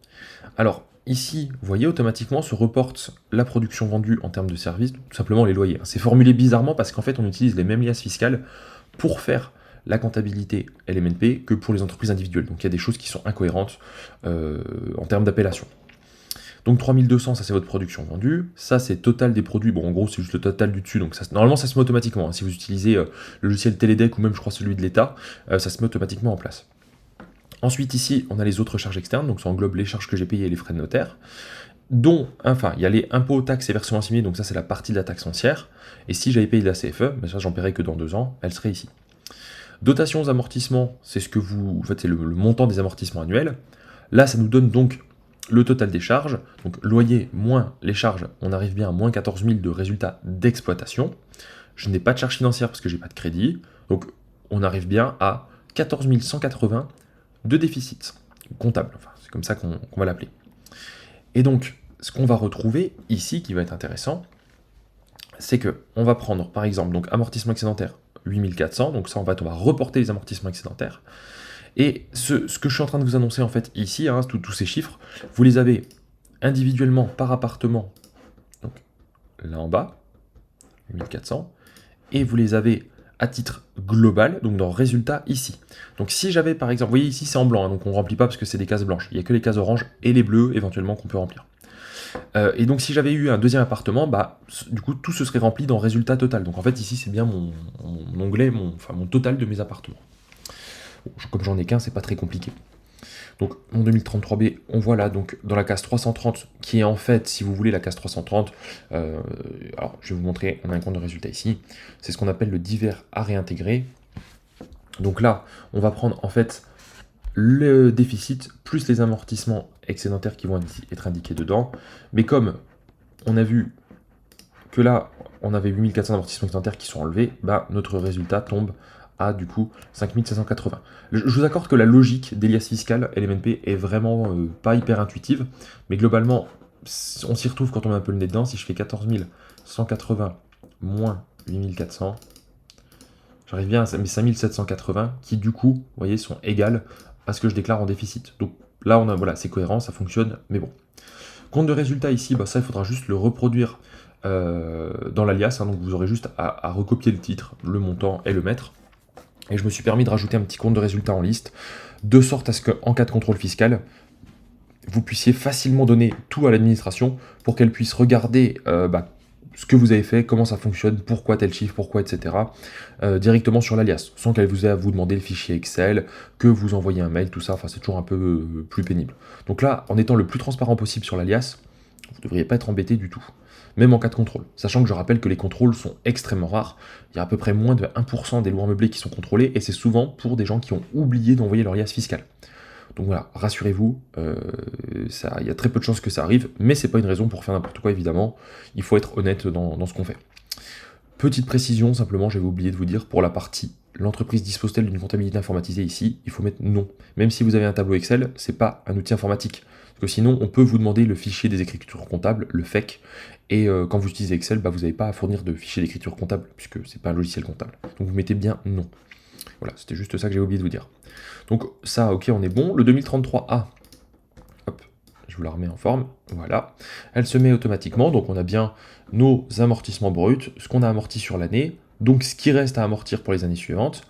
Alors ici, vous voyez, automatiquement se reporte la production vendue en termes de services, tout simplement les loyers. C'est formulé bizarrement parce qu'en fait, on utilise les mêmes liasses fiscales pour faire la comptabilité LMNP que pour les entreprises individuelles. Donc il y a des choses qui sont incohérentes en termes d'appellation. Donc 3200, ça c'est votre production vendue. Ça c'est total des produits. Bon, en gros, c'est juste le total du dessus. Donc ça, normalement, ça se met automatiquement. Si vous utilisez le logiciel Télédeck ou même, je crois, celui de l'État, ça se met automatiquement en place. Ensuite, ici, on a les autres charges externes. Donc ça englobe les charges que j'ai payées et les frais de notaire. Dont, enfin, il y a les impôts, taxes et versements assimilés. Donc ça, c'est la partie de la taxe foncière. Et si j'avais payé de la CFE, ça, j'en paierai que dans 2 ans. Elle serait ici. Dotations, amortissements, c'est ce que vous... En fait, c'est le montant des amortissements annuels. Là, ça nous donne donc le total des charges, donc loyer moins les charges, on arrive bien à moins 14 000 de résultats d'exploitation. Je n'ai pas de charges financières parce que j'ai pas de crédit, donc on arrive bien à 14 180 de déficit comptable, enfin, c'est comme ça qu'on va l'appeler. Et donc, ce qu'on va retrouver ici, qui va être intéressant, c'est que on va prendre par exemple donc amortissement excédentaire 8400, donc ça on va reporter les amortissements excédentaires. Et ce que je suis en train de vous annoncer en fait ici, tous ces chiffres, vous les avez individuellement par appartement, donc là en bas, 8400, et vous les avez à titre global, donc dans résultat ici. Donc si j'avais par exemple, vous voyez ici c'est en blanc, donc on ne remplit pas parce que c'est des cases blanches, il n'y a que les cases oranges et les bleus éventuellement qu'on peut remplir. Et donc si j'avais eu un deuxième appartement, du coup tout se serait rempli dans résultat total. Donc en fait ici c'est bien mon onglet, mon total de mes appartements. Bon, comme j'en ai qu'un, c'est pas très compliqué. Donc mon 2033B, on voit là, donc dans la case 330, qui est en fait, si vous voulez, la case 330, alors je vais vous montrer, on a un compte de résultat ici, c'est ce qu'on appelle le divers à réintégrer. Donc là, on va prendre en fait le déficit plus les amortissements excédentaires qui vont être indiqués dedans. Mais comme on a vu que là, on avait 8400 amortissements excédentaires qui sont enlevés, bah, notre résultat tombe à du coup 5780. Je vous accorde que la logique des liasses fiscales LMNP est vraiment pas hyper intuitive, mais globalement, on s'y retrouve quand on met un peu le nez dedans. Si je fais 14 180 moins 8400, j'arrive bien à mes 5780 qui du coup, vous voyez, sont égales à ce que je déclare en déficit. Donc là, on a, voilà, c'est cohérent, ça fonctionne, mais bon. Compte de résultat ici, bah, ça, il faudra juste le reproduire dans l'alias, hein, donc vous aurez juste à recopier le titre, le montant et le mettre. Et je me suis permis de rajouter un petit compte de résultat en liste, de sorte à ce qu'en cas de contrôle fiscal, vous puissiez facilement donner tout à l'administration pour qu'elle puisse regarder ce que vous avez fait, comment ça fonctionne, pourquoi tel chiffre, pourquoi, etc. Directement sur l'alias, sans qu'elle vous ait à vous demander le fichier Excel, que vous envoyez un mail, tout ça, enfin c'est toujours un peu plus pénible. Donc là, en étant le plus transparent possible sur l'alias, vous ne devriez pas être embêté du tout, même en cas de contrôle. Sachant que je rappelle que les contrôles sont extrêmement rares, il y a à peu près moins de 1% des lois meublées qui sont contrôlées, et c'est souvent pour des gens qui ont oublié d'envoyer leur liasse fiscale. Donc voilà, rassurez-vous, il y a très peu de chances que ça arrive, mais c'est pas une raison pour faire n'importe quoi, évidemment. Il faut être honnête dans ce qu'on fait. Petite précision, simplement, j'avais oublié de vous dire, pour la partie l'entreprise dispose-t-elle d'une comptabilité informatisée ici, il faut mettre non. Même si vous avez un tableau Excel, c'est pas un outil informatique. Parce que sinon, on peut vous demander le fichier des écritures comptables, le FEC, et quand vous utilisez Excel, vous n'avez pas à fournir de fichier d'écriture comptable, puisque c'est pas un logiciel comptable. Donc vous mettez bien non. Voilà, c'était juste ça que j'ai oublié de vous dire. Donc ça, ok, on est bon. Le 2033A, hop, je vous la remets en forme, voilà. Elle se met automatiquement, donc on a bien nos amortissements bruts, ce qu'on a amorti sur l'année, donc ce qui reste à amortir pour les années suivantes,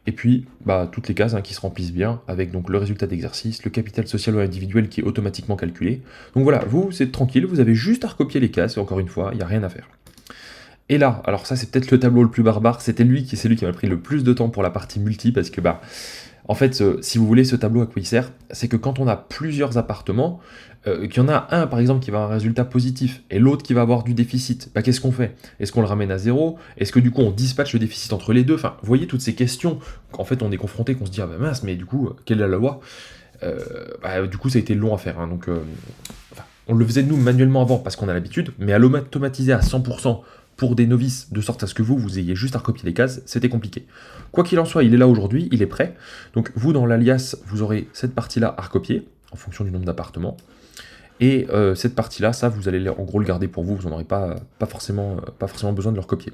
et puis toutes les cases qui se remplissent bien, avec donc le résultat d'exercice, le capital social ou individuel qui est automatiquement calculé. Donc voilà, vous êtes tranquille, vous avez juste à recopier les cases, et encore une fois, il n'y a rien à faire. Et là, alors ça c'est peut-être le tableau le plus barbare, c'est lui qui m'a pris le plus de temps pour la partie multi, parce que en fait, si vous voulez, ce tableau à quoi il sert, c'est que quand on a plusieurs appartements, qu'il y en a un par exemple qui va avoir un résultat positif et l'autre qui va avoir du déficit, qu'est-ce qu'on fait? Est-ce qu'on le ramène à zéro? Est-ce que du coup on dispatche le déficit entre les deux? Enfin, vous voyez toutes ces questions qu'en fait on est confronté, qu'on se dit ah bah mince, mais du coup, quelle est la loi? Du coup ça a été long à faire, hein, donc on le faisait nous manuellement avant parce qu'on a l'habitude, mais à l'automatiser à 100%, pour des novices, de sorte à ce que vous ayez juste à recopier les cases, c'était compliqué. Quoi qu'il en soit, il est là aujourd'hui, il est prêt. Donc vous, dans l'alias, vous aurez cette partie-là à recopier, en fonction du nombre d'appartements. Et cette partie-là, ça, vous allez en gros le garder pour vous, vous n'en aurez pas forcément besoin de le recopier.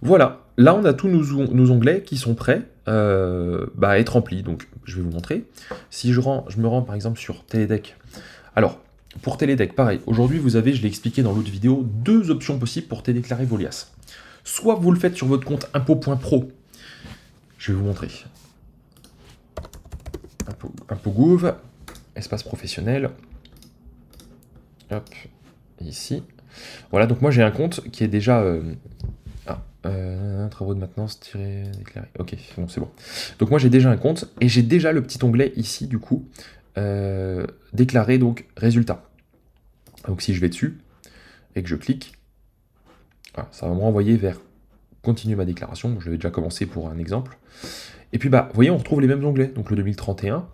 Voilà, là on a tous nos onglets qui sont prêts à être remplis, donc je vais vous montrer. Si je me rends par exemple sur Télédec, alors pour Télédec, pareil, aujourd'hui vous avez, je l'ai expliqué dans l'autre vidéo, deux options possibles pour téléclarer vos liasses. Soit vous le faites sur votre compte impôt.pro, je vais vous montrer. Impôt.gouv, espace professionnel, hop, ici. Voilà, donc moi j'ai un compte qui est déjà... travaux de maintenance déclaré. Ok, bon, c'est bon. Donc moi j'ai déjà un compte et j'ai déjà le petit onglet ici du coup déclarer donc résultat. Donc si je vais dessus et que je clique, ça va me renvoyer vers continuer ma déclaration. Je l'avais déjà commencé pour un exemple. Et puis vous voyez, on retrouve les mêmes onglets. Donc le 2031,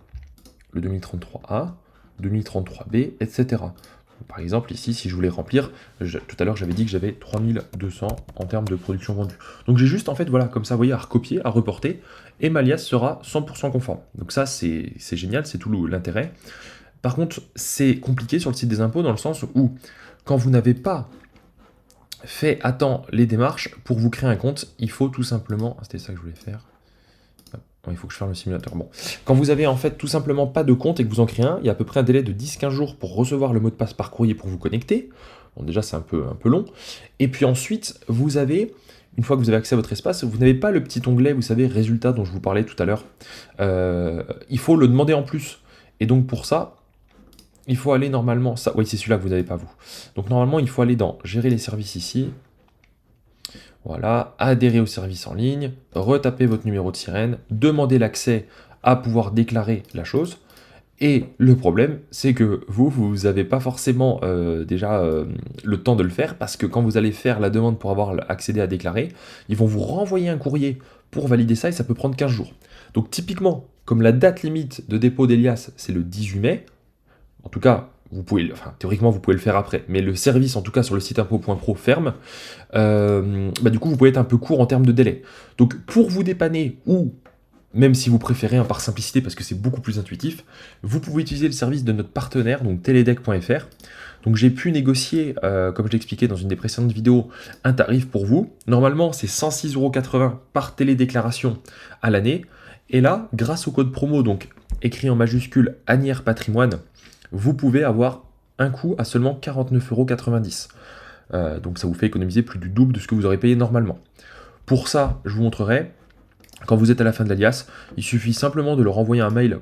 le 2033A, 2033B, etc. Par exemple, ici, si je voulais remplir, tout à l'heure, j'avais dit que j'avais 3200 en termes de production vendue. Donc j'ai juste, en fait, voilà, comme ça, vous voyez, à recopier, à reporter, et ma liasse sera 100% conforme. Donc ça, c'est génial, c'est tout l'intérêt. Par contre, c'est compliqué sur le site des impôts, dans le sens où, quand vous n'avez pas fait à temps les démarches, pour vous créer un compte, il faut tout simplement... C'était ça que je voulais faire. Il faut que je ferme le simulateur. Bon. Quand vous avez en fait tout simplement pas de compte et que vous en créez un, il y a à peu près un délai de 10-15 jours pour recevoir le mot de passe par courrier pour vous connecter. Bon, déjà c'est un peu long. Et puis ensuite, vous avez, une fois que vous avez accès à votre espace, vous n'avez pas le petit onglet, vous savez, résultats dont je vous parlais tout à l'heure. Il faut le demander en plus. Et donc pour ça, il faut aller normalement... Oui, c'est celui-là que vous n'avez pas vous. Donc normalement, il faut aller dans gérer les services ici. Voilà, adhérer au service en ligne, retaper votre numéro de sirène, demander l'accès à pouvoir déclarer la chose. Et le problème, c'est que vous n'avez pas forcément le temps de le faire, parce que quand vous allez faire la demande pour avoir accédé à déclarer, ils vont vous renvoyer un courrier pour valider ça, et ça peut prendre 15 jours. Donc typiquement, comme la date limite de dépôt d'Elias, c'est le 18 mai, en tout cas, théoriquement, vous pouvez le faire après, mais le service, en tout cas sur le site impôts.pro, ferme. Du coup, vous pouvez être un peu court en termes de délai. Donc, pour vous dépanner, ou même si vous préférez, par simplicité, parce que c'est beaucoup plus intuitif, vous pouvez utiliser le service de notre partenaire, donc teledec.fr. Donc, j'ai pu négocier, comme je l'expliquais dans une des précédentes vidéos, un tarif pour vous. Normalement, c'est 106,80 € par télédéclaration à l'année. Et là, grâce au code promo, donc écrit en majuscule Asnières Patrimoine, vous pouvez avoir un coût à seulement 49,90 €. Donc ça vous fait économiser plus du double de ce que vous aurez payé normalement. Pour ça, je vous montrerai, quand vous êtes à la fin de l'alias, il suffit simplement de leur envoyer un mail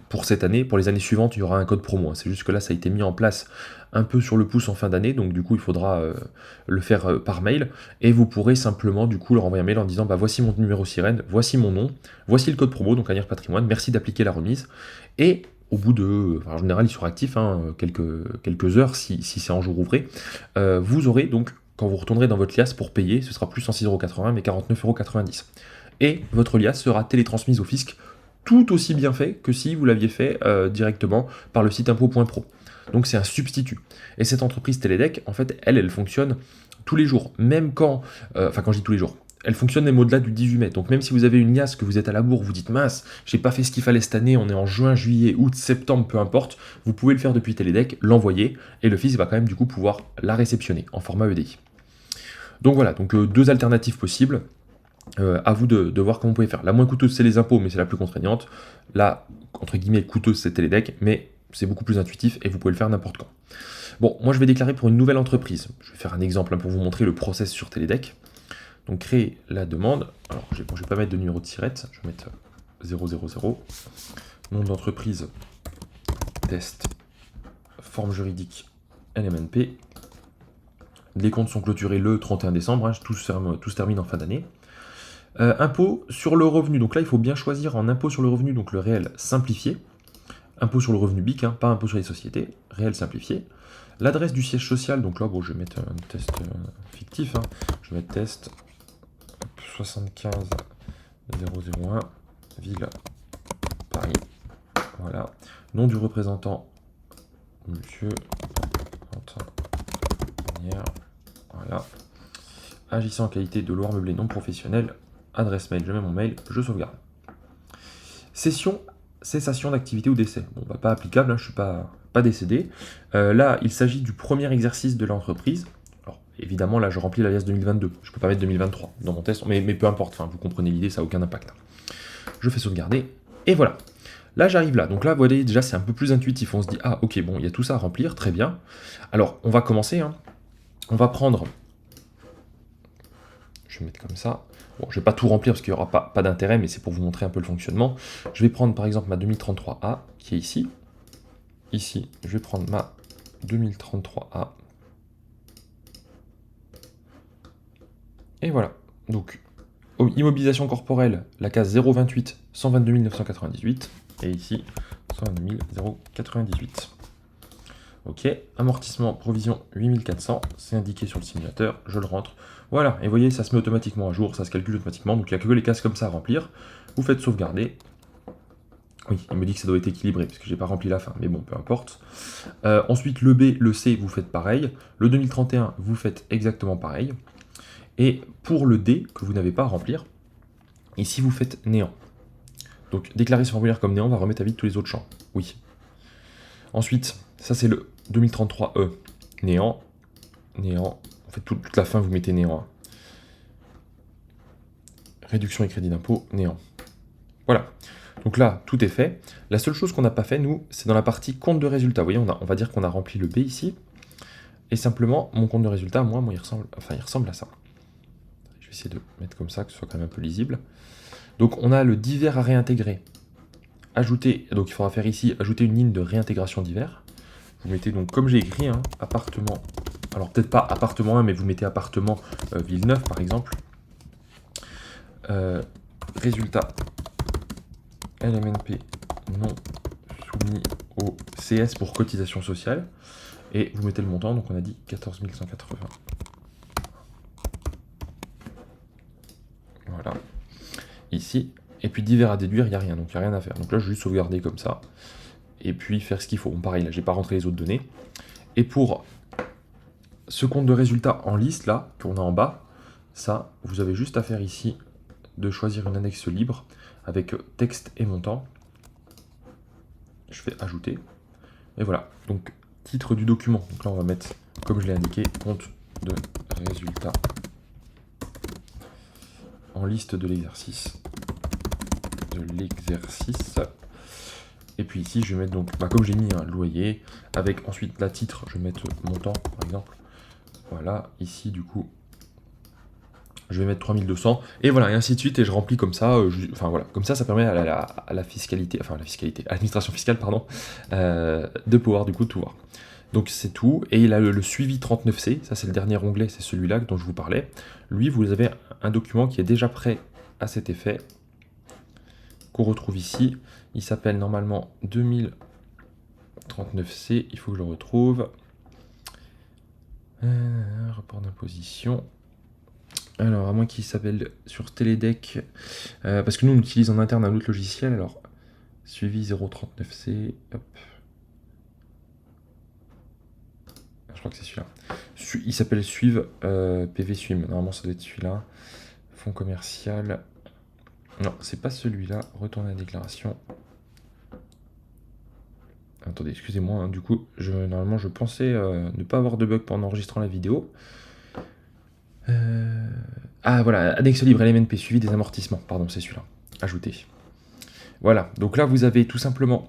pour cette année. Pour les années suivantes, il y aura un code promo. C'est juste que là, ça a été mis en place un peu sur le pouce en fin d'année, donc du coup, il faudra le faire par mail. Et vous pourrez simplement, du coup, leur envoyer un mail en disant voici mon numéro sirène, voici mon nom, voici le code promo, donc Asnières Patrimoine, merci d'appliquer la remise. Et au bout de, en général, ils seront actifs quelques heures, si c'est en jour ouvré. Vous aurez donc, quand vous retournerez dans votre liasse pour payer, ce sera plus 106,80 €, mais 49,90 €. Et votre liasse sera télétransmise au fisc, tout aussi bien fait que si vous l'aviez fait directement par le site impôts.pro. Donc c'est un substitut. Et cette entreprise Teledec, en fait, elle fonctionne tous les jours, même quand je dis tous les jours, elle fonctionne même au-delà du 18 mai. Donc même si vous avez une liasse, que vous êtes à la bourre, vous dites mince, j'ai pas fait ce qu'il fallait cette année, on est en juin, juillet, août, septembre, peu importe, vous pouvez le faire depuis Teledec, l'envoyer, et le fisc va quand même du coup pouvoir la réceptionner en format EDI. Donc voilà, deux alternatives possibles. À vous de voir comment vous pouvez faire. La moins coûteuse, c'est les impôts, mais c'est la plus contraignante. La, entre guillemets, coûteuse, c'est Teledec, mais c'est beaucoup plus intuitif et vous pouvez le faire n'importe quand. Bon, moi je vais déclarer pour une nouvelle entreprise. Je vais faire un exemple pour vous montrer le process sur Teledec. Donc créer la demande. Alors je vais pas mettre de numéro de sirette, je vais mettre 000. Nom d'entreprise, test, forme juridique, LMNP. Les comptes sont clôturés le 31 décembre, tout se termine en fin d'année. Impôt sur le revenu, donc là il faut bien choisir en impôt sur le revenu, donc le réel simplifié. Impôt sur le revenu BIC, pas impôt sur les sociétés, réel simplifié. L'adresse du siège social, donc là je vais mettre un test fictif, je vais mettre test 75 001, ville, Paris. Voilà. Nom du représentant, monsieur Antoine. Voilà. Agissant en qualité de loueur meublé non professionnel, adresse mail, je mets mon mail, je sauvegarde. Cessation d'activité ou décès. Bon, pas applicable, je ne suis pas décédé. Là, il s'agit du premier exercice de l'entreprise. Alors, évidemment, là, je remplis l'alias 2022. Je ne peux pas mettre 2023 dans mon test, mais peu importe, vous comprenez l'idée, ça n'a aucun impact. Je fais sauvegarder, et voilà. Là, j'arrive là. Donc là, vous voyez, déjà, c'est un peu plus intuitif. On se dit, ah, ok, bon, il y a tout ça à remplir, très bien. Alors, on va commencer. On va prendre... Je vais mettre comme ça. Bon, je ne vais pas tout remplir parce qu'il n'y aura pas d'intérêt, mais c'est pour vous montrer un peu le fonctionnement. Je vais prendre par exemple ma 2033A qui est ici. Ici, je vais prendre ma 2033A. Et voilà. Donc, immobilisation corporelle, la case 028, 122 998. Et ici, 122 098. Ok, amortissement, provision 8400, c'est indiqué sur le simulateur, je le rentre. Voilà, et vous voyez, ça se met automatiquement à jour, ça se calcule automatiquement, donc il n'y a que les cases comme ça à remplir. Vous faites sauvegarder. Oui, il me dit que ça doit être équilibré, parce que j'ai pas rempli la fin, mais bon, peu importe. Ensuite, le B, le C, vous faites pareil. Le 2031, vous faites exactement pareil. Et pour le D, que vous n'avez pas à remplir, ici vous faites néant. Donc, déclarer ce formulaire comme néant va remettre à vide tous les autres champs. Oui. Ensuite, ça c'est le 2033E, néant, néant, en fait toute la fin vous mettez néant. Réduction et crédit d'impôt, néant. Voilà, donc là tout est fait. La seule chose qu'on n'a pas fait nous, c'est dans la partie compte de résultat. Vous voyez, on va dire qu'on a rempli le B ici, et simplement mon compte de résultat, moi il ressemble à ça. Je vais essayer de mettre comme ça, que ce soit quand même un peu lisible. Donc on a le divers à réintégrer. Ajouter, donc il faudra faire ici, ajouter une ligne de réintégration divers. Vous mettez donc, comme j'ai écrit, appartement, alors peut-être pas appartement 1, mais vous mettez appartement Villeneuve par exemple. Résultat LMNP non soumis au CS pour cotisation sociale. Et vous mettez le montant, donc on a dit 14 180. Voilà. Ici. Et puis divers à déduire, il n'y a rien, donc il n'y a rien à faire. Donc là, je vais juste sauvegarder comme ça. Et puis faire ce qu'il faut. Bon, pareil, là, j'ai pas rentré les autres données. Et pour ce compte de résultats en liste, là, qu'on a en bas, ça, vous avez juste à faire ici de choisir une annexe libre avec texte et montant. Je fais ajouter. Et voilà. Donc, titre du document. Donc là, on va mettre, comme je l'ai indiqué, compte de résultats en liste de l'exercice. Et puis ici, je vais mettre donc, comme j'ai mis un loyer, avec ensuite la titre, je vais mettre montant, par exemple. Voilà, ici, du coup, je vais mettre 3200, et voilà, et ainsi de suite, et je remplis comme ça, enfin voilà, comme ça permet à la fiscalité, à l'administration fiscale, pardon, de pouvoir du coup tout voir. Donc c'est tout, et il a le suivi 39C, ça c'est le dernier onglet, c'est celui-là dont je vous parlais. Lui, vous avez un document qui est déjà prêt à cet effet, qu'on retrouve ici. Il s'appelle normalement 2039C, il faut que je le retrouve. Rapport d'imposition. Alors, à moins qu'il s'appelle sur Télédeck, parce que nous on utilise en interne un autre logiciel, alors suivi 039C, hop. Je crois que c'est celui-là. Il s'appelle Suive PV Swim, normalement ça doit être celui-là. Fonds commercial. Non, c'est pas celui-là. Retourner à la déclaration. Attendez, excusez-moi, hein, du coup, normalement je pensais ne pas avoir de bug pendant enregistrant la vidéo. Ah voilà, annexe libre LMNP suivi des amortissements, pardon, c'est celui-là. Ajouter. Voilà, donc là vous avez tout simplement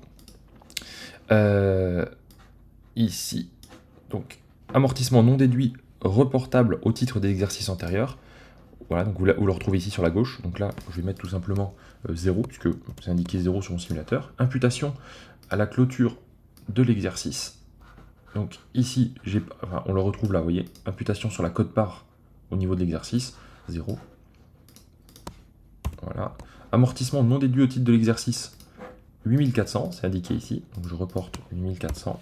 ici, donc amortissement non déduit reportable au titre des exercices antérieurs. Voilà, donc vous le retrouvez ici sur la gauche. Donc là, je vais mettre tout simplement 0, puisque c'est indiqué 0 sur mon simulateur. Imputation à la clôture de l'exercice. Donc ici, on le retrouve là, vous voyez, imputation sur la quote-part au niveau de l'exercice, 0. Voilà. Amortissement non déduit au titre de l'exercice, 8400, c'est indiqué ici. Donc je reporte 8400.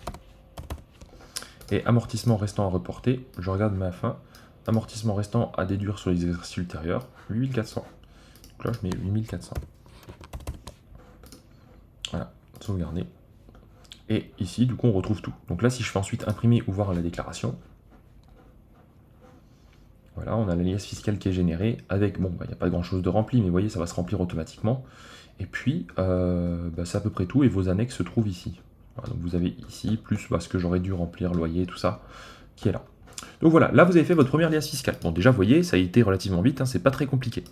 Et amortissement restant à reporter, je regarde ma fin. Amortissement restant à déduire sur les exercices ultérieurs, 8400. Donc là, je mets 8400. Voilà, sauvegarder. Et ici, du coup, on retrouve tout. Donc là, si je fais ensuite imprimer ou voir la déclaration, voilà, on a l'alias fiscal qui est généré avec, bon, il n'y a pas grand-chose de rempli, mais vous voyez, ça va se remplir automatiquement. Et puis, c'est à peu près tout, et vos annexes se trouvent ici. Voilà, donc vous avez ici, plus ce que j'aurais dû remplir, loyer, tout ça, qui est là. Donc voilà, là vous avez fait votre première liasse fiscale. Bon déjà vous voyez, ça a été relativement vite, hein, c'est pas très compliqué.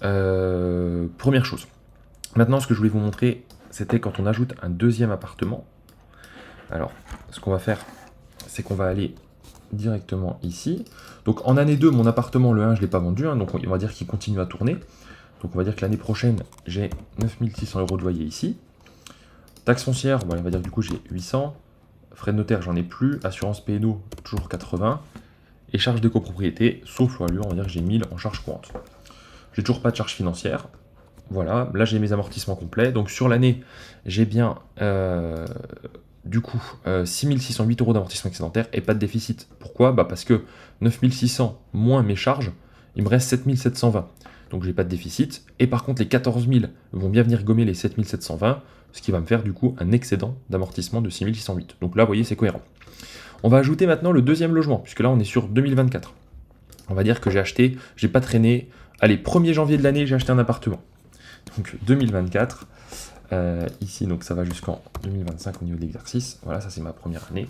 Première chose. Maintenant ce que je voulais vous montrer, c'était quand on ajoute un deuxième appartement. Alors, ce qu'on va faire, c'est qu'on va aller directement ici. Donc en année 2, mon appartement, le 1, je ne l'ai pas vendu, hein, donc on va dire qu'il continue à tourner. Donc on va dire que l'année prochaine, j'ai 9600 € de loyer ici. Taxe foncière, on va dire que du coup j'ai 800. Frais de notaire, j'en ai plus. Assurance P&O, toujours 80. Et charges de copropriété, sauf loyer, on va dire que j'ai 1000 en charge courante. J'ai toujours pas de charge financière. Voilà, là j'ai mes amortissements complets. Donc sur l'année, j'ai bien du coup 6608 € d'amortissement excédentaire et pas de déficit. Pourquoi? Parce que 9600 moins mes charges, il me reste 7720. Donc j'ai pas de déficit. Et par contre, les 14 000 vont bien venir gommer les 7720, ce qui va me faire du coup un excédent d'amortissement de 6608. Donc là, vous voyez, c'est cohérent. On va ajouter maintenant le deuxième logement, puisque là on est sur 2024. On va dire que j'ai pas traîné. Allez, 1er janvier de l'année, j'ai acheté un appartement. Donc 2024. Ici, donc ça va jusqu'en 2025 au niveau de l'exercice. Voilà, ça c'est ma première année.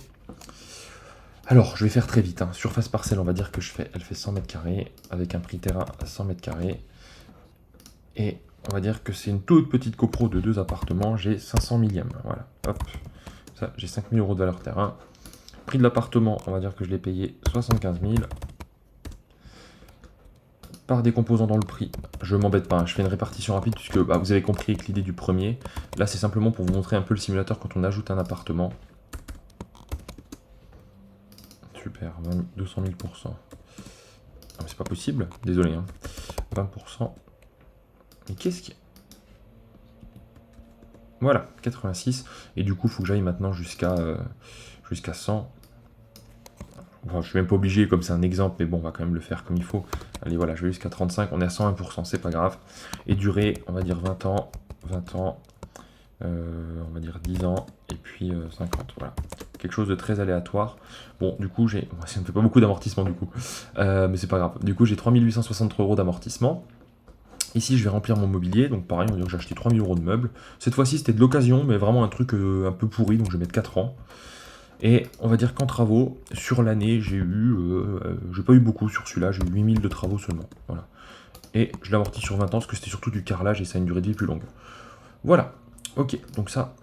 Alors, je vais faire très vite. Hein. Surface parcelle, on va dire que elle fait 100 m², avec un prix terrain à 100 m². Et on va dire que c'est une toute petite copro de 2 appartements. J'ai 500 millièmes. Voilà, hop. Ça, j'ai 5000 € de valeur terrain. Prix de l'appartement, on va dire que je l'ai payé 75 000. Par des composants dans le prix, je m'embête pas, hein. Je fais une répartition rapide puisque vous avez compris avec l'idée du premier. Là, c'est simplement pour vous montrer un peu le simulateur quand on ajoute un appartement. Super, 200 000%. Ah, c'est pas possible, désolé. Hein. 20%. Mais qu'est-ce qui... Voilà, 86. Et du coup, il faut que j'aille maintenant jusqu'à 100. Enfin, je suis même pas obligé, comme c'est un exemple, mais bon, on va quand même le faire comme il faut. Allez, voilà, je vais jusqu'à 35, on est à 101%, c'est pas grave. Et durée, on va dire 20 ans, on va dire 10 ans, et puis 50, voilà. Quelque chose de très aléatoire. Bon, du coup, ça ne fait pas beaucoup d'amortissement, du coup. Mais c'est pas grave. Du coup, j'ai 3863 euros d'amortissement. Ici, je vais remplir mon mobilier, donc pareil, on va dire que j'ai acheté 3000 euros de meubles. Cette fois-ci, c'était de l'occasion, mais vraiment un truc un peu pourri, donc je vais mettre 4 ans. Et on va dire qu'en travaux, sur l'année, j'ai pas eu beaucoup sur celui-là, j'ai eu 8000 de travaux seulement. Voilà. Et je l'ai amorti sur 20 ans parce que c'était surtout du carrelage et ça a une durée de vie plus longue. Voilà. Ok, donc ça,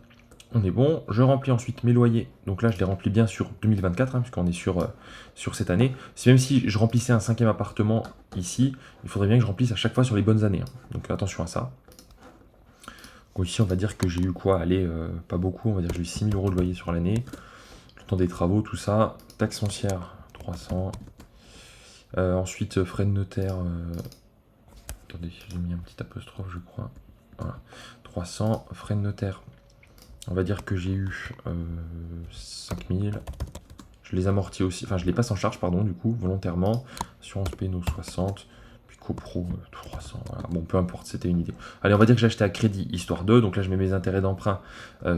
on est bon. Je remplis ensuite mes loyers. Donc là, je les remplis bien sur 2024, puisqu'on est sur cette année. Même si je remplissais un 5e appartement ici, il faudrait bien que je remplisse à chaque fois sur les bonnes années. Donc attention à ça. Donc ici, on va dire que j'ai eu quoi? Allez, pas beaucoup, on va dire que j'ai eu 6000 euros de loyer sur l'année. Le temps des travaux, tout ça. Taxe foncière, 300. Ensuite, frais de notaire. Attendez, j'ai mis un petit apostrophe, je crois. Voilà. 300. Frais de notaire. On va dire que j'ai eu 5000. Je les amortis aussi. Enfin, je les passe en charge, pardon, du coup, volontairement. Assurance Péno 60. Puis CoPro 300. Voilà. Bon, peu importe, c'était une idée. Allez, on va dire que j'ai acheté à crédit, histoire de. Donc là, je mets mes intérêts d'emprunt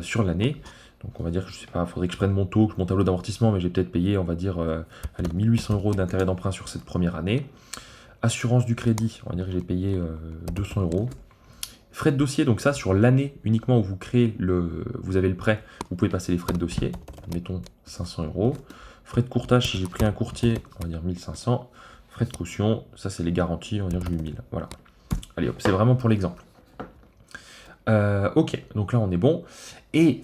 sur l'année. Donc on va dire que je sais pas, il faudrait que je prenne mon taux, mon tableau d'amortissement, mais j'ai peut-être payé, on va dire, allez, 1800 euros d'intérêt d'emprunt sur cette première année. Assurance du crédit, on va dire que j'ai payé 200 euros. Frais de dossier, donc ça, sur l'année uniquement où vous avez le prêt, vous pouvez passer les frais de dossier, mettons 500 euros. Frais de courtage, si j'ai pris un courtier, on va dire 1500. Frais de caution, ça c'est les garanties, on va dire que j'ai eu 1000. Voilà. Allez hop, c'est vraiment pour l'exemple. Ok, donc là on est bon. Et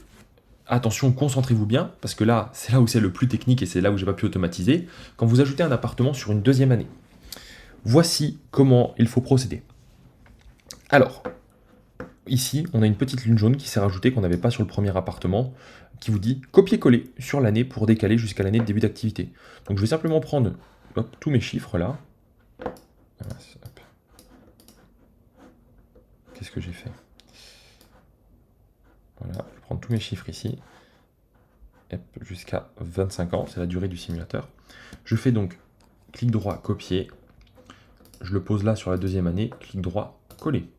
attention, concentrez-vous bien, parce que là, c'est là où c'est le plus technique et c'est là où j'ai pas pu automatiser. Quand vous ajoutez un appartement sur une deuxième année, voici comment il faut procéder. Alors, ici, on a une petite ligne jaune qui s'est rajoutée qu'on n'avait pas sur le premier appartement, qui vous dit copier-coller sur l'année pour décaler jusqu'à l'année de début d'activité. Donc je vais simplement prendre tous mes chiffres là. Qu'est-ce que j'ai fait? Voilà, je vais prendre tous mes chiffres ici. Jusqu'à 25 ans, c'est la durée du simulateur. Je fais donc clic droit, copier. Je le pose là sur la deuxième année, clic droit, coller.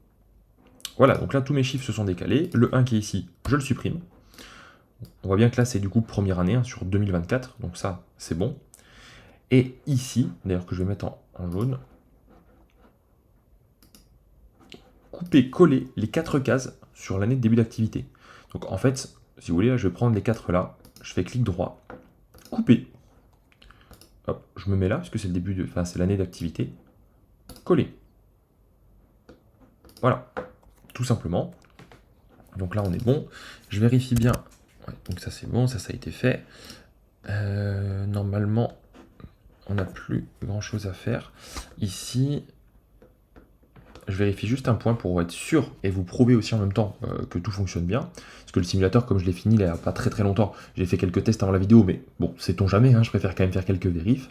Voilà, donc là tous mes chiffres se sont décalés. Le 1 qui est ici, je le supprime. On voit bien que là c'est du coup première année sur 2024, donc ça c'est bon. Et ici, d'ailleurs que je vais mettre en jaune, couper, coller les 4 cases sur l'année de début d'activité. Donc en fait, si vous voulez, là, je vais prendre les 4 là, je fais clic droit, couper. Hop, je me mets là, parce que c'est le début enfin c'est l'année d'activité. Coller. Voilà, tout simplement. Donc là on est bon. Je vérifie bien. Ouais, donc ça c'est bon, ça a été fait. Normalement, on n'a plus grand chose à faire. Ici, je vérifie juste un point pour être sûr et vous prouver aussi en même temps que tout fonctionne bien. Parce que le simulateur, comme je l'ai fini il n'y a pas très longtemps, j'ai fait quelques tests avant la vidéo, mais bon, sait-on jamais, je préfère quand même faire quelques vérifs.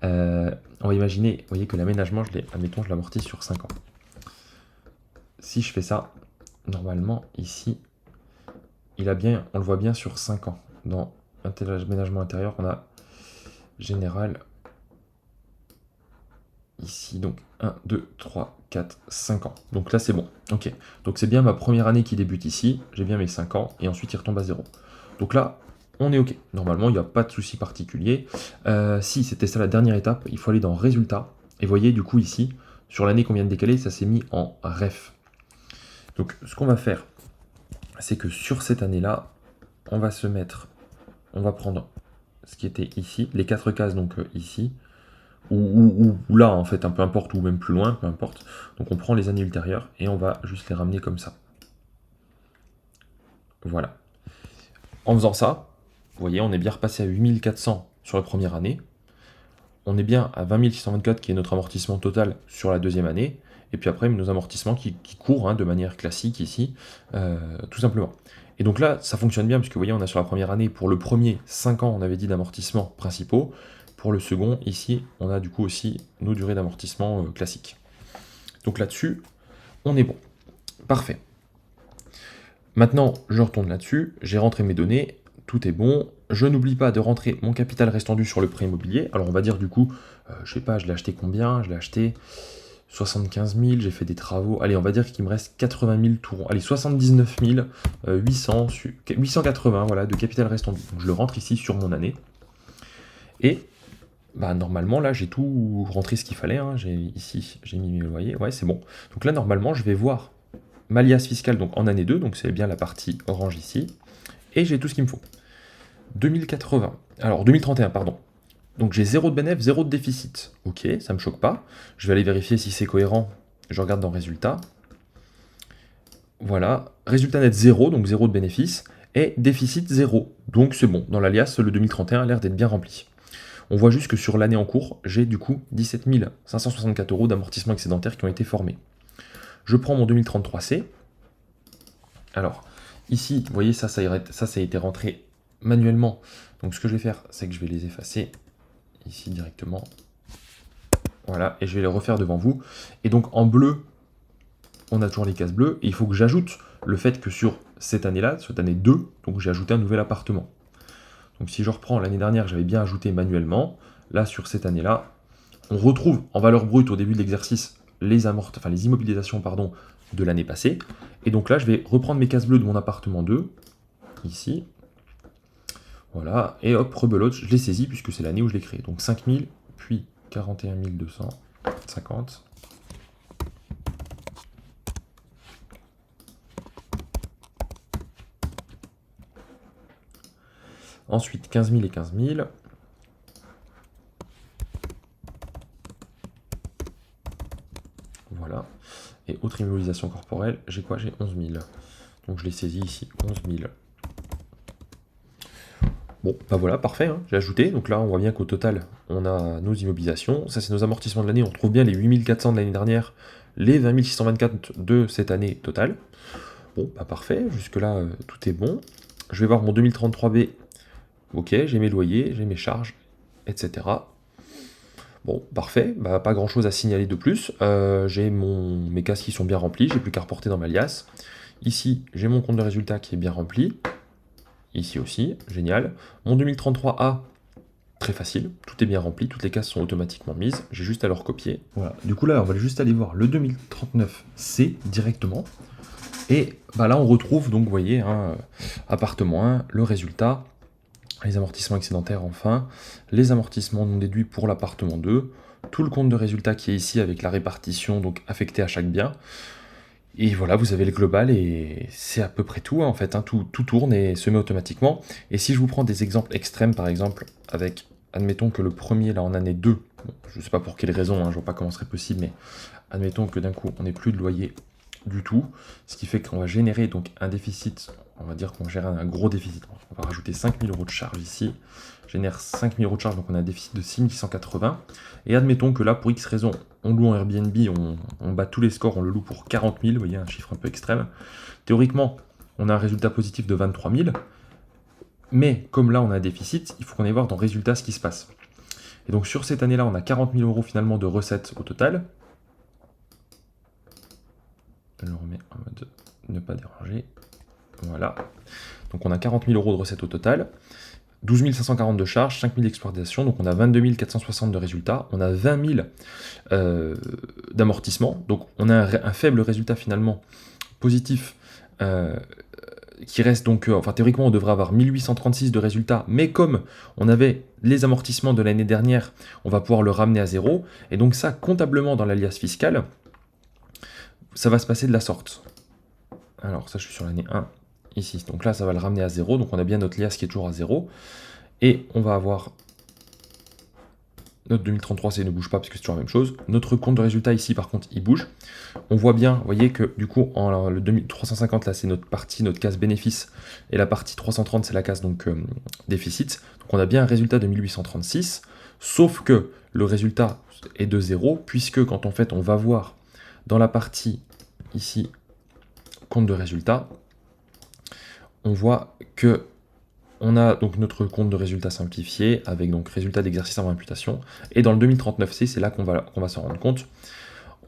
On va imaginer, vous voyez que l'aménagement, admettons, je l'amortis sur 5 ans. Si je fais ça, normalement, ici, on le voit bien sur 5 ans. Dans aménagement intérieur, on a général. Ici, donc 1, 2, 3, 4, 5 ans. Donc là, c'est bon. Ok. Donc c'est bien ma première année qui débute ici. J'ai bien mes 5 ans. Et ensuite, il retombe à 0. Donc là, on est ok. Normalement, il n'y a pas de souci particulier. Si c'était ça la dernière étape, il faut aller dans Résultats. Et vous voyez, du coup, ici, sur l'année qu'on vient de décaler, ça s'est mis en ref. Donc, ce qu'on va faire, c'est que sur cette année-là, on va prendre ce qui était ici, les 4 cases, donc ici, ou là en fait, peu importe, ou même plus loin, peu importe. Donc on prend les années ultérieures et on va juste les ramener comme ça. Voilà. En faisant ça, vous voyez, on est bien repassé à 8400 sur la première année. On est bien à 20 624 qui est notre amortissement total sur la deuxième année. Et puis après, nos amortissements qui courent de manière classique ici, tout simplement. Et donc là, ça fonctionne bien, puisque vous voyez, on a sur la première année, pour le premier 5 ans, on avait dit d'amortissement principaux. Pour le second, ici, on a du coup aussi nos durées d'amortissement classiques. Donc là-dessus, on est bon. Parfait. Maintenant, je retourne là-dessus, j'ai rentré mes données, tout est bon. Je n'oublie pas de rentrer mon capital restant dû sur le prêt immobilier. Alors on va dire du coup, je sais pas, je l'ai acheté combien? Je l'ai acheté 75 000, j'ai fait des travaux. Allez, on va dire qu'il me reste 80 000 tout rond. Allez, 79 800, 880 voilà, de capital restant dû. Donc je le rentre ici sur mon année. Et bah, normalement, là, j'ai tout rentré ce qu'il fallait. Hein. Ici, j'ai mis mes loyers. Ouais, c'est bon. Donc là, normalement, je vais voir ma liasse fiscale donc, en année 2. Donc c'est bien la partie orange ici. Et j'ai tout ce qu'il me faut. 2080. Alors, 2031, pardon. Donc j'ai 0 de bénéfice, 0 de déficit. Ok, ça me choque pas. Je vais aller vérifier si c'est cohérent. Je regarde dans résultat. Voilà. Résultat net 0, donc 0 de bénéfice. Et déficit 0. Donc c'est bon. Dans l'alias, le 2031 a l'air d'être bien rempli. On voit juste que sur l'année en cours, j'ai du coup 17 564 € d'amortissement excédentaire qui ont été formés. Je prends mon 2033C. Alors, ici, vous voyez, ça a été rentré manuellement. Donc ce que je vais faire, c'est que je vais les effacer ici directement. Voilà, et je vais les refaire devant vous. Et donc en bleu, on a toujours les cases bleues. Et il faut que j'ajoute le fait que sur cette année-là, cette année 2, donc j'ai ajouté un nouvel appartement. Donc si je reprends l'année dernière, j'avais bien ajouté manuellement. Là, sur cette année-là, on retrouve en valeur brute au début de l'exercice les immobilisations de l'année passée. Et donc là, je vais reprendre mes cases bleues de mon appartement 2, ici. Voilà, et hop, rebelote, je l'ai saisi puisque c'est l'année où je l'ai créé. Donc 5 000, puis 41 250. Ensuite, 15 000 et 15 000. Voilà. Et autre immobilisation corporelle, j'ai quoi? J'ai 11 000. Donc je l'ai saisi ici, 11 000. Bon, bah voilà, parfait, hein, j'ai ajouté. Donc là, on voit bien qu'au total, on a nos immobilisations. Ça, c'est nos amortissements de l'année. On trouve bien les 8 400 de l'année dernière, les 20 624 de cette année totale. Bon, bah parfait, jusque-là, tout est bon. Je vais voir mon 2033B. Ok, j'ai mes loyers, j'ai mes charges, etc. Bon, parfait, bah, pas grand-chose à signaler de plus. J'ai mes cases qui sont bien remplies, j'ai plus qu'à reporter dans ma liasse. Ici, j'ai mon compte de résultat qui est bien rempli. Ici aussi, génial. Mon 2033A, très facile, tout est bien rempli, toutes les cases sont automatiquement mises, j'ai juste à le recopier. Voilà, du coup là, on va juste aller voir le 2039C directement. Et bah, là, on retrouve, donc vous voyez, hein, appartement 1, le résultat, les amortissements excédentaires enfin, les amortissements non déduits pour l'appartement 2, tout le compte de résultat qui est ici avec la répartition donc affectée à chaque bien. Et voilà, vous avez le global et c'est à peu près tout, hein, en fait, hein, tout tourne et se met automatiquement. Et si je vous prends des exemples extrêmes, par exemple, avec, admettons que le premier, là, en année 2, bon, je ne sais pas pour quelle raison, hein, je ne vois pas comment ce serait possible, mais admettons que d'un coup, on n'ait plus de loyer du tout, ce qui fait qu'on va générer donc un déficit, on va dire qu'on gère un gros déficit. On va rajouter 5 000 € de charge ici, génère 5 000 € de charge, donc on a un déficit de 6 680. Et admettons que là, pour X raison, on loue en Airbnb, on bat tous les scores, on le loue pour 40 000, vous voyez, un chiffre un peu extrême. Théoriquement, on a un résultat positif de 23 000, mais comme là, on a un déficit, il faut qu'on aille voir dans résultat ce qui se passe. Et donc sur cette année-là, on a 40 000 € finalement de recettes au total. Je le remets en mode ne pas déranger. Voilà. Donc on a 40 000 € de recettes au total. 12 540 de charges, 5 000 d'exploitation, donc on a 22 460 de résultats, on a 20 000 d'amortissement, donc on a un faible résultat finalement positif qui reste donc, enfin théoriquement on devrait avoir 1836 de résultats, mais comme on avait les amortissements de l'année dernière, on va pouvoir le ramener à zéro, et donc ça comptablement dans l'alias fiscal, ça va se passer de la sorte. Alors ça je suis sur l'année 1. Ici, donc là ça va le ramener à 0, donc on a bien notre liasse qui est toujours à 0, et on va avoir notre 2033C ne bouge pas parce que c'est toujours la même chose, notre compte de résultat ici par contre il bouge, on voit bien, vous voyez que du coup le 2350 là c'est notre partie, notre case bénéfice, et la partie 330 c'est la case donc déficit, donc on a bien un résultat de 1836, sauf que le résultat est de 0, puisque quand en fait on va voir dans la partie ici compte de résultat, on voit que on a donc notre compte de résultat simplifié avec donc résultat d'exercice avant imputation. Et dans le 2039C, c'est là qu'on va s'en rendre compte.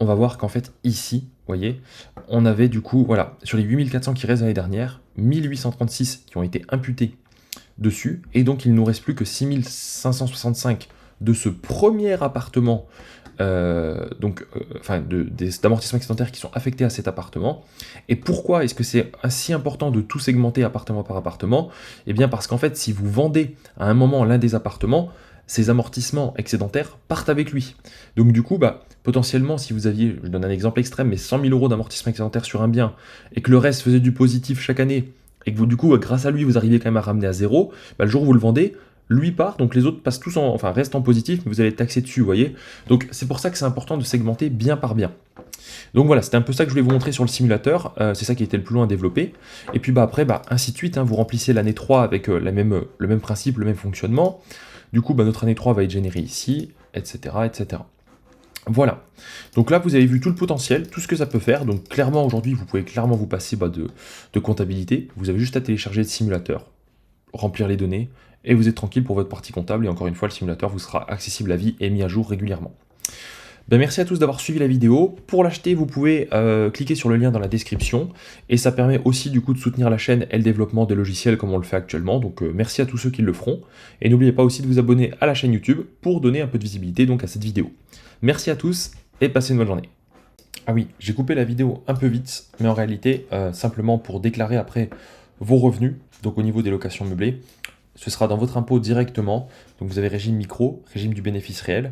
On va voir qu'en fait ici, vous voyez, on avait du coup, voilà, sur les 8400 qui restent l'année dernière, 1836 qui ont été imputés dessus, et donc il ne nous reste plus que 6565 de ce premier appartement, des amortissements excédentaires qui sont affectés à cet appartement. Et pourquoi est-ce que c'est si important de tout segmenter appartement par appartement? Eh bien parce qu'en fait, si vous vendez à un moment l'un des appartements, ces amortissements excédentaires partent avec lui. Donc du coup, potentiellement, si vous aviez, je donne un exemple extrême, mais 100 000 € d'amortissement excédentaire sur un bien, et que le reste faisait du positif chaque année, et que vous, du coup, grâce à lui, vous arrivez quand même à ramener à zéro, le jour où vous le vendez, lui part, donc les autres passent tous restent en positif, mais vous allez être taxé dessus, vous voyez. Donc c'est pour ça que c'est important de segmenter bien par bien. Donc voilà, c'était un peu ça que je voulais vous montrer sur le simulateur, c'est ça qui était le plus loin à développer. Et puis après, ainsi de suite, vous remplissez l'année 3 avec le même principe, le même fonctionnement. Du coup, notre année 3 va être générée ici, etc., etc. Voilà, donc là vous avez vu tout le potentiel, tout ce que ça peut faire, donc clairement aujourd'hui vous pouvez clairement vous passer de comptabilité, vous avez juste à télécharger le simulateur, remplir les données, et vous êtes tranquille pour votre partie comptable, et encore une fois le simulateur vous sera accessible à vie et mis à jour régulièrement. Merci à tous d'avoir suivi la vidéo. Pour l'acheter, vous pouvez cliquer sur le lien dans la description, et ça permet aussi du coup de soutenir la chaîne et le développement des logiciels comme on le fait actuellement, donc merci à tous ceux qui le feront, et n'oubliez pas aussi de vous abonner à la chaîne YouTube pour donner un peu de visibilité donc à cette vidéo. Merci à tous et passez une bonne journée. Ah oui, j'ai coupé la vidéo un peu vite, mais en réalité, simplement pour déclarer après vos revenus, donc au niveau des locations meublées, ce sera dans votre impôt directement. Donc vous avez régime micro, régime du bénéfice réel,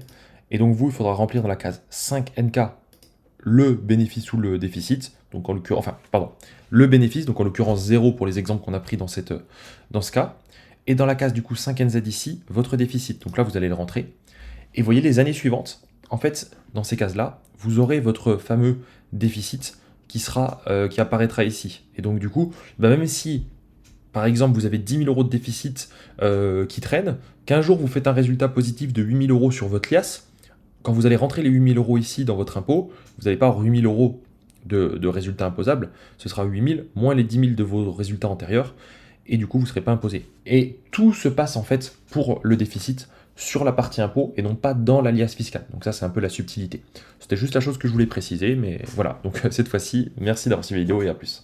et donc vous, il faudra remplir dans la case 5NK le bénéfice ou le déficit, donc en l'occurrence, le bénéfice, donc en l'occurrence 0 pour les exemples qu'on a pris dans ce cas, et dans la case du coup 5NZ ici, votre déficit, donc là vous allez le rentrer, et voyez les années suivantes, en fait, dans ces cases-là, vous aurez votre fameux déficit qui apparaîtra ici. Et donc du coup, même si, par exemple, vous avez 10 000 € de déficit qui traîne, qu'un jour vous faites un résultat positif de 8 000 € sur votre liasse, quand vous allez rentrer les 8 000 € ici dans votre impôt, vous n'allez pas avoir 8 000 € de résultats imposables, ce sera 8 000 moins les 10 000 de vos résultats antérieurs, et du coup vous ne serez pas imposé. Et tout se passe en fait pour le déficit sur la partie impôt et non pas dans l'alias fiscal. Donc ça c'est un peu la subtilité. C'était juste la chose que je voulais préciser, mais voilà. Donc cette fois-ci, merci d'avoir suivi la vidéo et à plus.